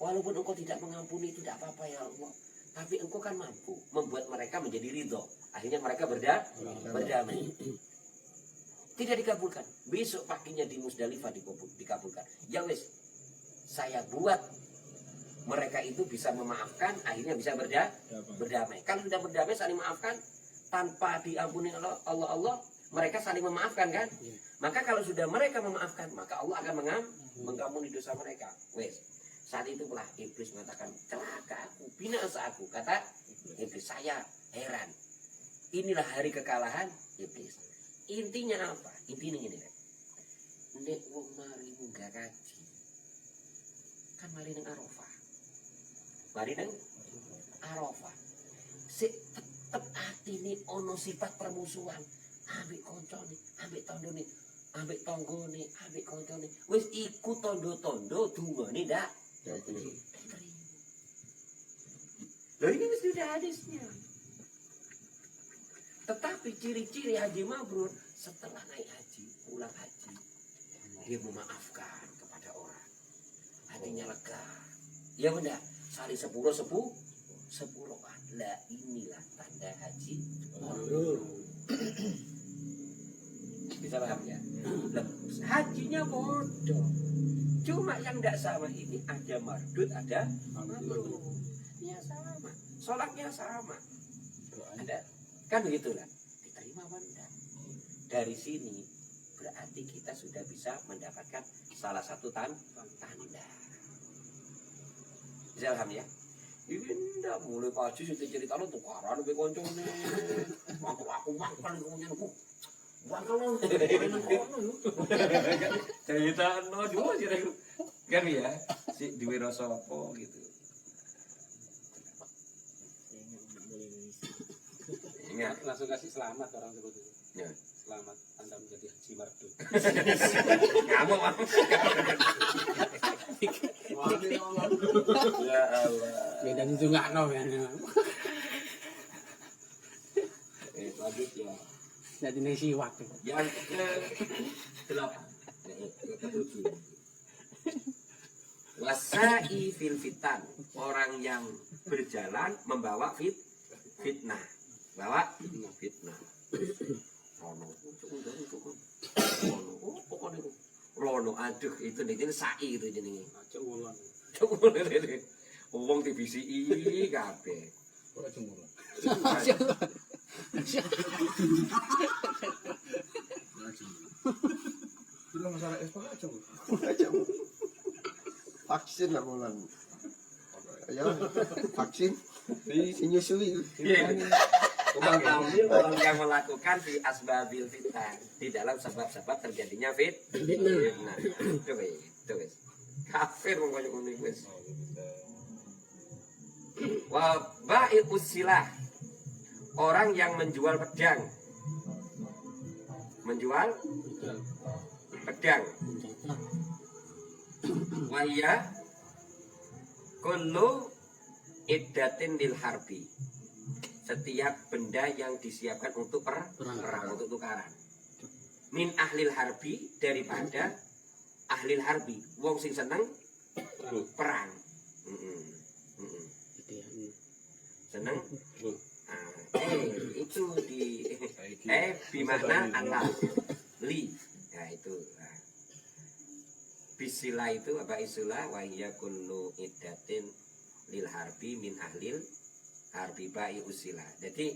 Speaker 2: walaupun engkau tidak mengampuni itu tidak apa-apa ya Allah, tapi engkau kan mampu membuat mereka menjadi ridho. Akhirnya mereka berdamai. Tidak dikabulkan. Besok paginya di Musdalifah dikabulkan. Ya wis, saya buat mereka itu bisa memaafkan, akhirnya bisa berdamai. Kalau sudah berdamai saling maafkan tanpa diampuni Allah, mereka saling memaafkan kan? Maka kalau sudah mereka memaafkan, maka Allah akan mengampuni dosa mereka. Wes, saat itu pula iblis mengatakan, celaka aku, binasa aku. Kata iblis, saya heran. Inilah hari kekalahan iblis. Intinya apa? Intinya ini. Nek wong mari munggah kaji, kan mari nang Arafah. Mari nang Arafah. Sik tetep atine ono sifat permusuhan. Ambek koncone, ambek tandone, ambek tanggane, ambek koncone. Wis iku tondo-tondo dungane ndak diterima. Loh ini mesti ada hadisnya. Tetapi ciri-ciri haji mabrur setelah naik haji, pulang haji, dia memaafkan kepada orang. Hatinya lega. Ya benda, saling sepuluhan. Lah inilah tanda haji mabrur. Bisa paham ya? Hajinya bodoh. Cuma yang tidak sama ini ada mardud, ada mabrur. Ya sama. Sholatnya sama. Ada. Kan begitulah. Diterima apa enggak? Dari sini berarti kita sudah bisa mendapatkan salah satu tanda. Bisa paham ya? Ini enggak mulai pagi sudah cerita lo tukaran lebih koncone. Aku makan punya aku. Bakal cerita no dua cerita kan ya si duwe rasa apa gitu. Ingat
Speaker 1: Langsung kasih selamat orang seperti itu.
Speaker 2: ya.
Speaker 1: Selamat Anda menjadi haji mardud.
Speaker 2: Kamu ya Allah.
Speaker 6: Beda itu nggak no ya.
Speaker 2: Lanjut ya.
Speaker 6: Jadi nasi waktu.
Speaker 2: Yang ke-8. Wasai fil fitan, orang yang berjalan membawa fitnah. Bawa fitnah. Lono, aduh itu nih sai itu jenenge.
Speaker 1: Aja ulon.
Speaker 2: Wong TVCI kabeh.
Speaker 5: Kok cemburu? Itu masalah SPK aja, Bu.
Speaker 4: Vaksin lah bulan. Ya, vaksin.
Speaker 5: Di
Speaker 4: Si nyusui.
Speaker 2: Al-amil orang yang melakukan fi asbabil fitnah, di dalam sebab-sebab terjadinya fitnah. Itu wis. Kafir wong koyo ngono wis. Wa ba'i'us silah, orang yang menjual pedang. Menjual pedang. Wa hiya kullu iddatin lil harbi. Setiap benda yang disiapkan untuk perang, untuk tukaran. Min ahlil harbi, daripada ahlil harbi, wong sing seneng perang. Seneng? Itu di bimakna Allah li. Ya itu. Bisila itu apa isulah, wa hiya kullu iddatin lil harbi min ahlil harbi ba'i usila. Jadi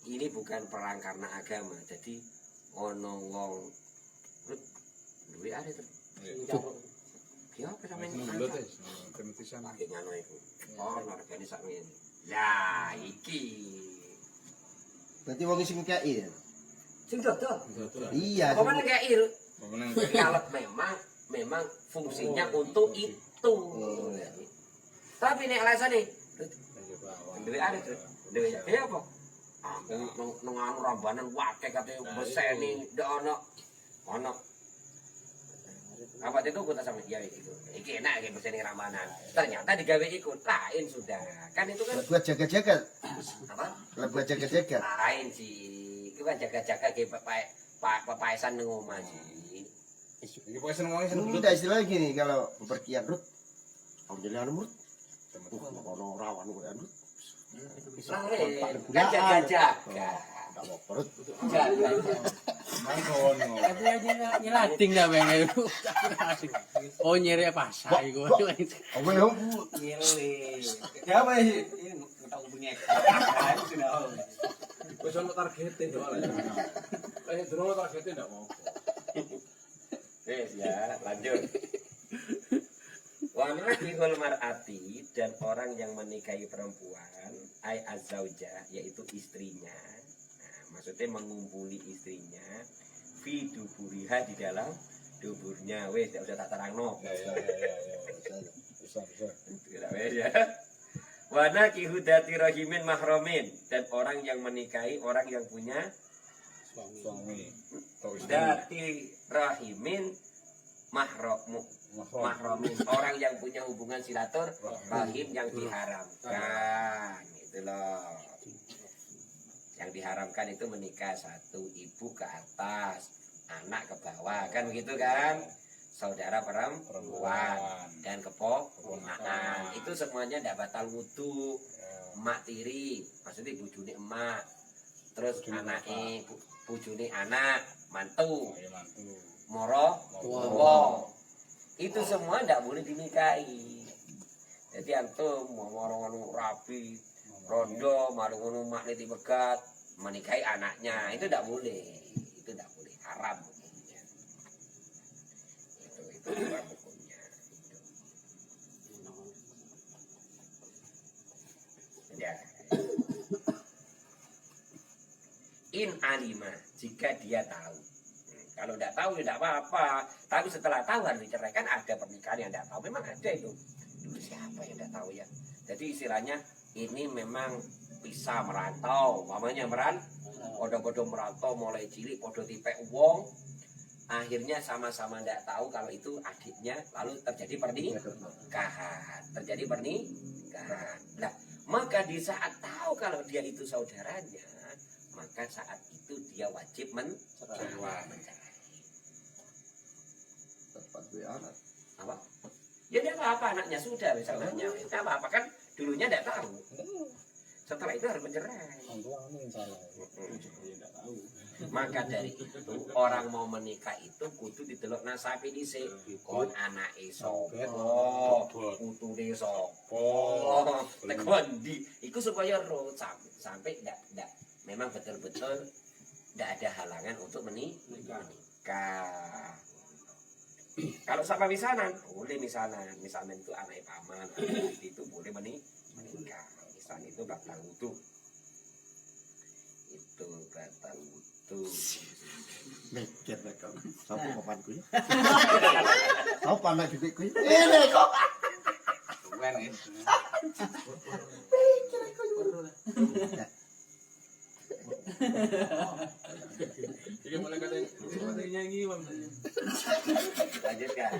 Speaker 2: ini bukan perang karena agama. Jadi ono wong duwe are to. Ya apa sampeyan
Speaker 5: Mulut wis, temetisan.
Speaker 2: pakai ngono iku. Oh, hargane sak ngene. Lah iki.
Speaker 4: Berarti wong sing kei ya.
Speaker 2: Sing dodol.
Speaker 4: Iya.
Speaker 2: Apa mana kayak ir?
Speaker 5: Pemenang
Speaker 2: Kalau memang fungsinya untuk itu. Tapi nek alasane duwe are to. Duwe ya apa? Nang anu rambanan wake kate beseni ndak ono apa itu kota sama ya itu enak kayak beseni rambanan ternyata digawe ikut lain sudah kan itu kan
Speaker 4: Buat jaga-jaga.
Speaker 2: apa
Speaker 4: Buat jaga-jaga.
Speaker 2: lain sih itu kan jaga-jaga kayak papaesan nang omah sih
Speaker 5: iki pokoke seneng wong seneng
Speaker 4: Udah istilahnya gini, kalau bepergian Rut, kamu jadi anu Rut. Ono rawan gue anu.
Speaker 2: kan jaga-jaga
Speaker 4: Enggak mau perut.
Speaker 2: jaga-jaga
Speaker 5: mangkono.
Speaker 6: Tapi aja nyelating dah bang itu. Oh nyeri pasar iku.
Speaker 4: Apa ya?
Speaker 1: Siapa sih? Ini tahu punya.
Speaker 3: Wis ono targete soalnya. Durung targete ndak mau.
Speaker 2: ya lanjut wa nakihul mar'ati, dan orang yang menikahi perempuan ay azauja, yaitu istrinya. Nah, maksudnya mengumpuli istrinya fi duburiha, di dalam duburnya. Wes tidak usah tak terangno.
Speaker 5: Ya. Bisa.
Speaker 2: Tidak wes ya. Wa nakihu dati rahimin mahramin, dan orang yang menikahi orang yang punya
Speaker 5: Suami. Atau istri.
Speaker 2: dati rahimin mahramin, orang yang punya hubungan silaturahim yang diharamkan. Itu loh. Yang diharamkan itu menikah satu ibu ke atas, anak ke bawah, kan begitu kan? Saudara perempuan dan keponakan. Itu semuanya tidak batal wudu. Emak tiri, maksudnya bujune emak. Terus anaknya bujune anak, mantu, moro, tua. Itu semua tidak boleh dinikahi. Jadi antum mau ngono rapi, rondo, malu ngono mak niti begat, menikahi anaknya, itu tidak boleh. Itu tidak boleh, haram hukumnya. Itu haram hukumnya. Ya. In alima, jika dia tahu. Kalau tidak tahu ya tidak apa-apa. Tapi setelah tahu harus diceraikan. Ada pernikahan yang tidak tahu, memang ada itu. Dulu siapa yang tidak tahu ya? Jadi istilahnya ini memang bisa merantau, mamanya podo-podo merantau mulai cilik, podo tipek wong. Akhirnya sama-sama tidak tahu kalau itu adiknya, lalu terjadi pernikahan. Nah, maka di saat tahu kalau dia itu saudaranya, maka saat itu dia wajib mencerai.
Speaker 4: Tepat gue anak.
Speaker 2: Apa? Ya tidak apa-apa, anaknya sudah misalnya. Tidak apa-apa kan dulunya tidak tahu. Setelah itu harus mencerai. Maka dari itu orang mau menikah itu kudu didelok nasabe dhisik. Kon anake sapa? Putune sapa? Tekon di iku supaya roh sampai tidak memang betul-betul tidak ada halangan untuk menikah. Kalau sama misanan, boleh misanan itu anak paman, itu boleh menikah. Misanan itu batal wudu. Itu batal wudu.
Speaker 4: Mikir mereka. Sapa papanku ya? Sapa anak gede ku? Ini kok.
Speaker 5: keren ya.
Speaker 3: Jadi mulai katanya nyanyi bang.
Speaker 2: Lanjutkan.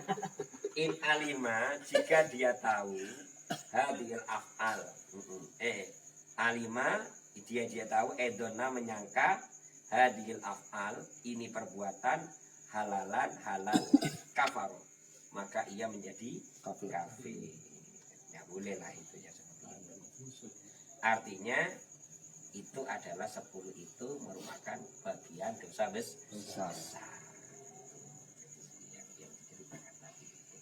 Speaker 2: In alima jika dia tahu hadil af'al. Alima dia tahu edona menyangka hadil af'al ini perbuatan halalan halal kafar. Maka ia menjadi kafir. Ya boleh lah itu ya seperti itu. Artinya itu adalah 10 itu merupakan bagian dosa besar. Yang diceritakan tadi itu.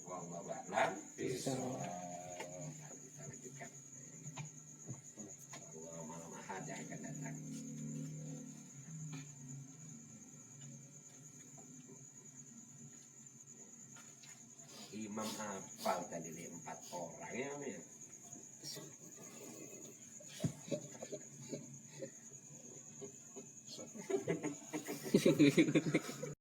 Speaker 2: Wallahu a'lam bishawab. Kita lanjutkan. Allah malam Ahad yang akan datang. Imam hafal tadi 4 orang ya.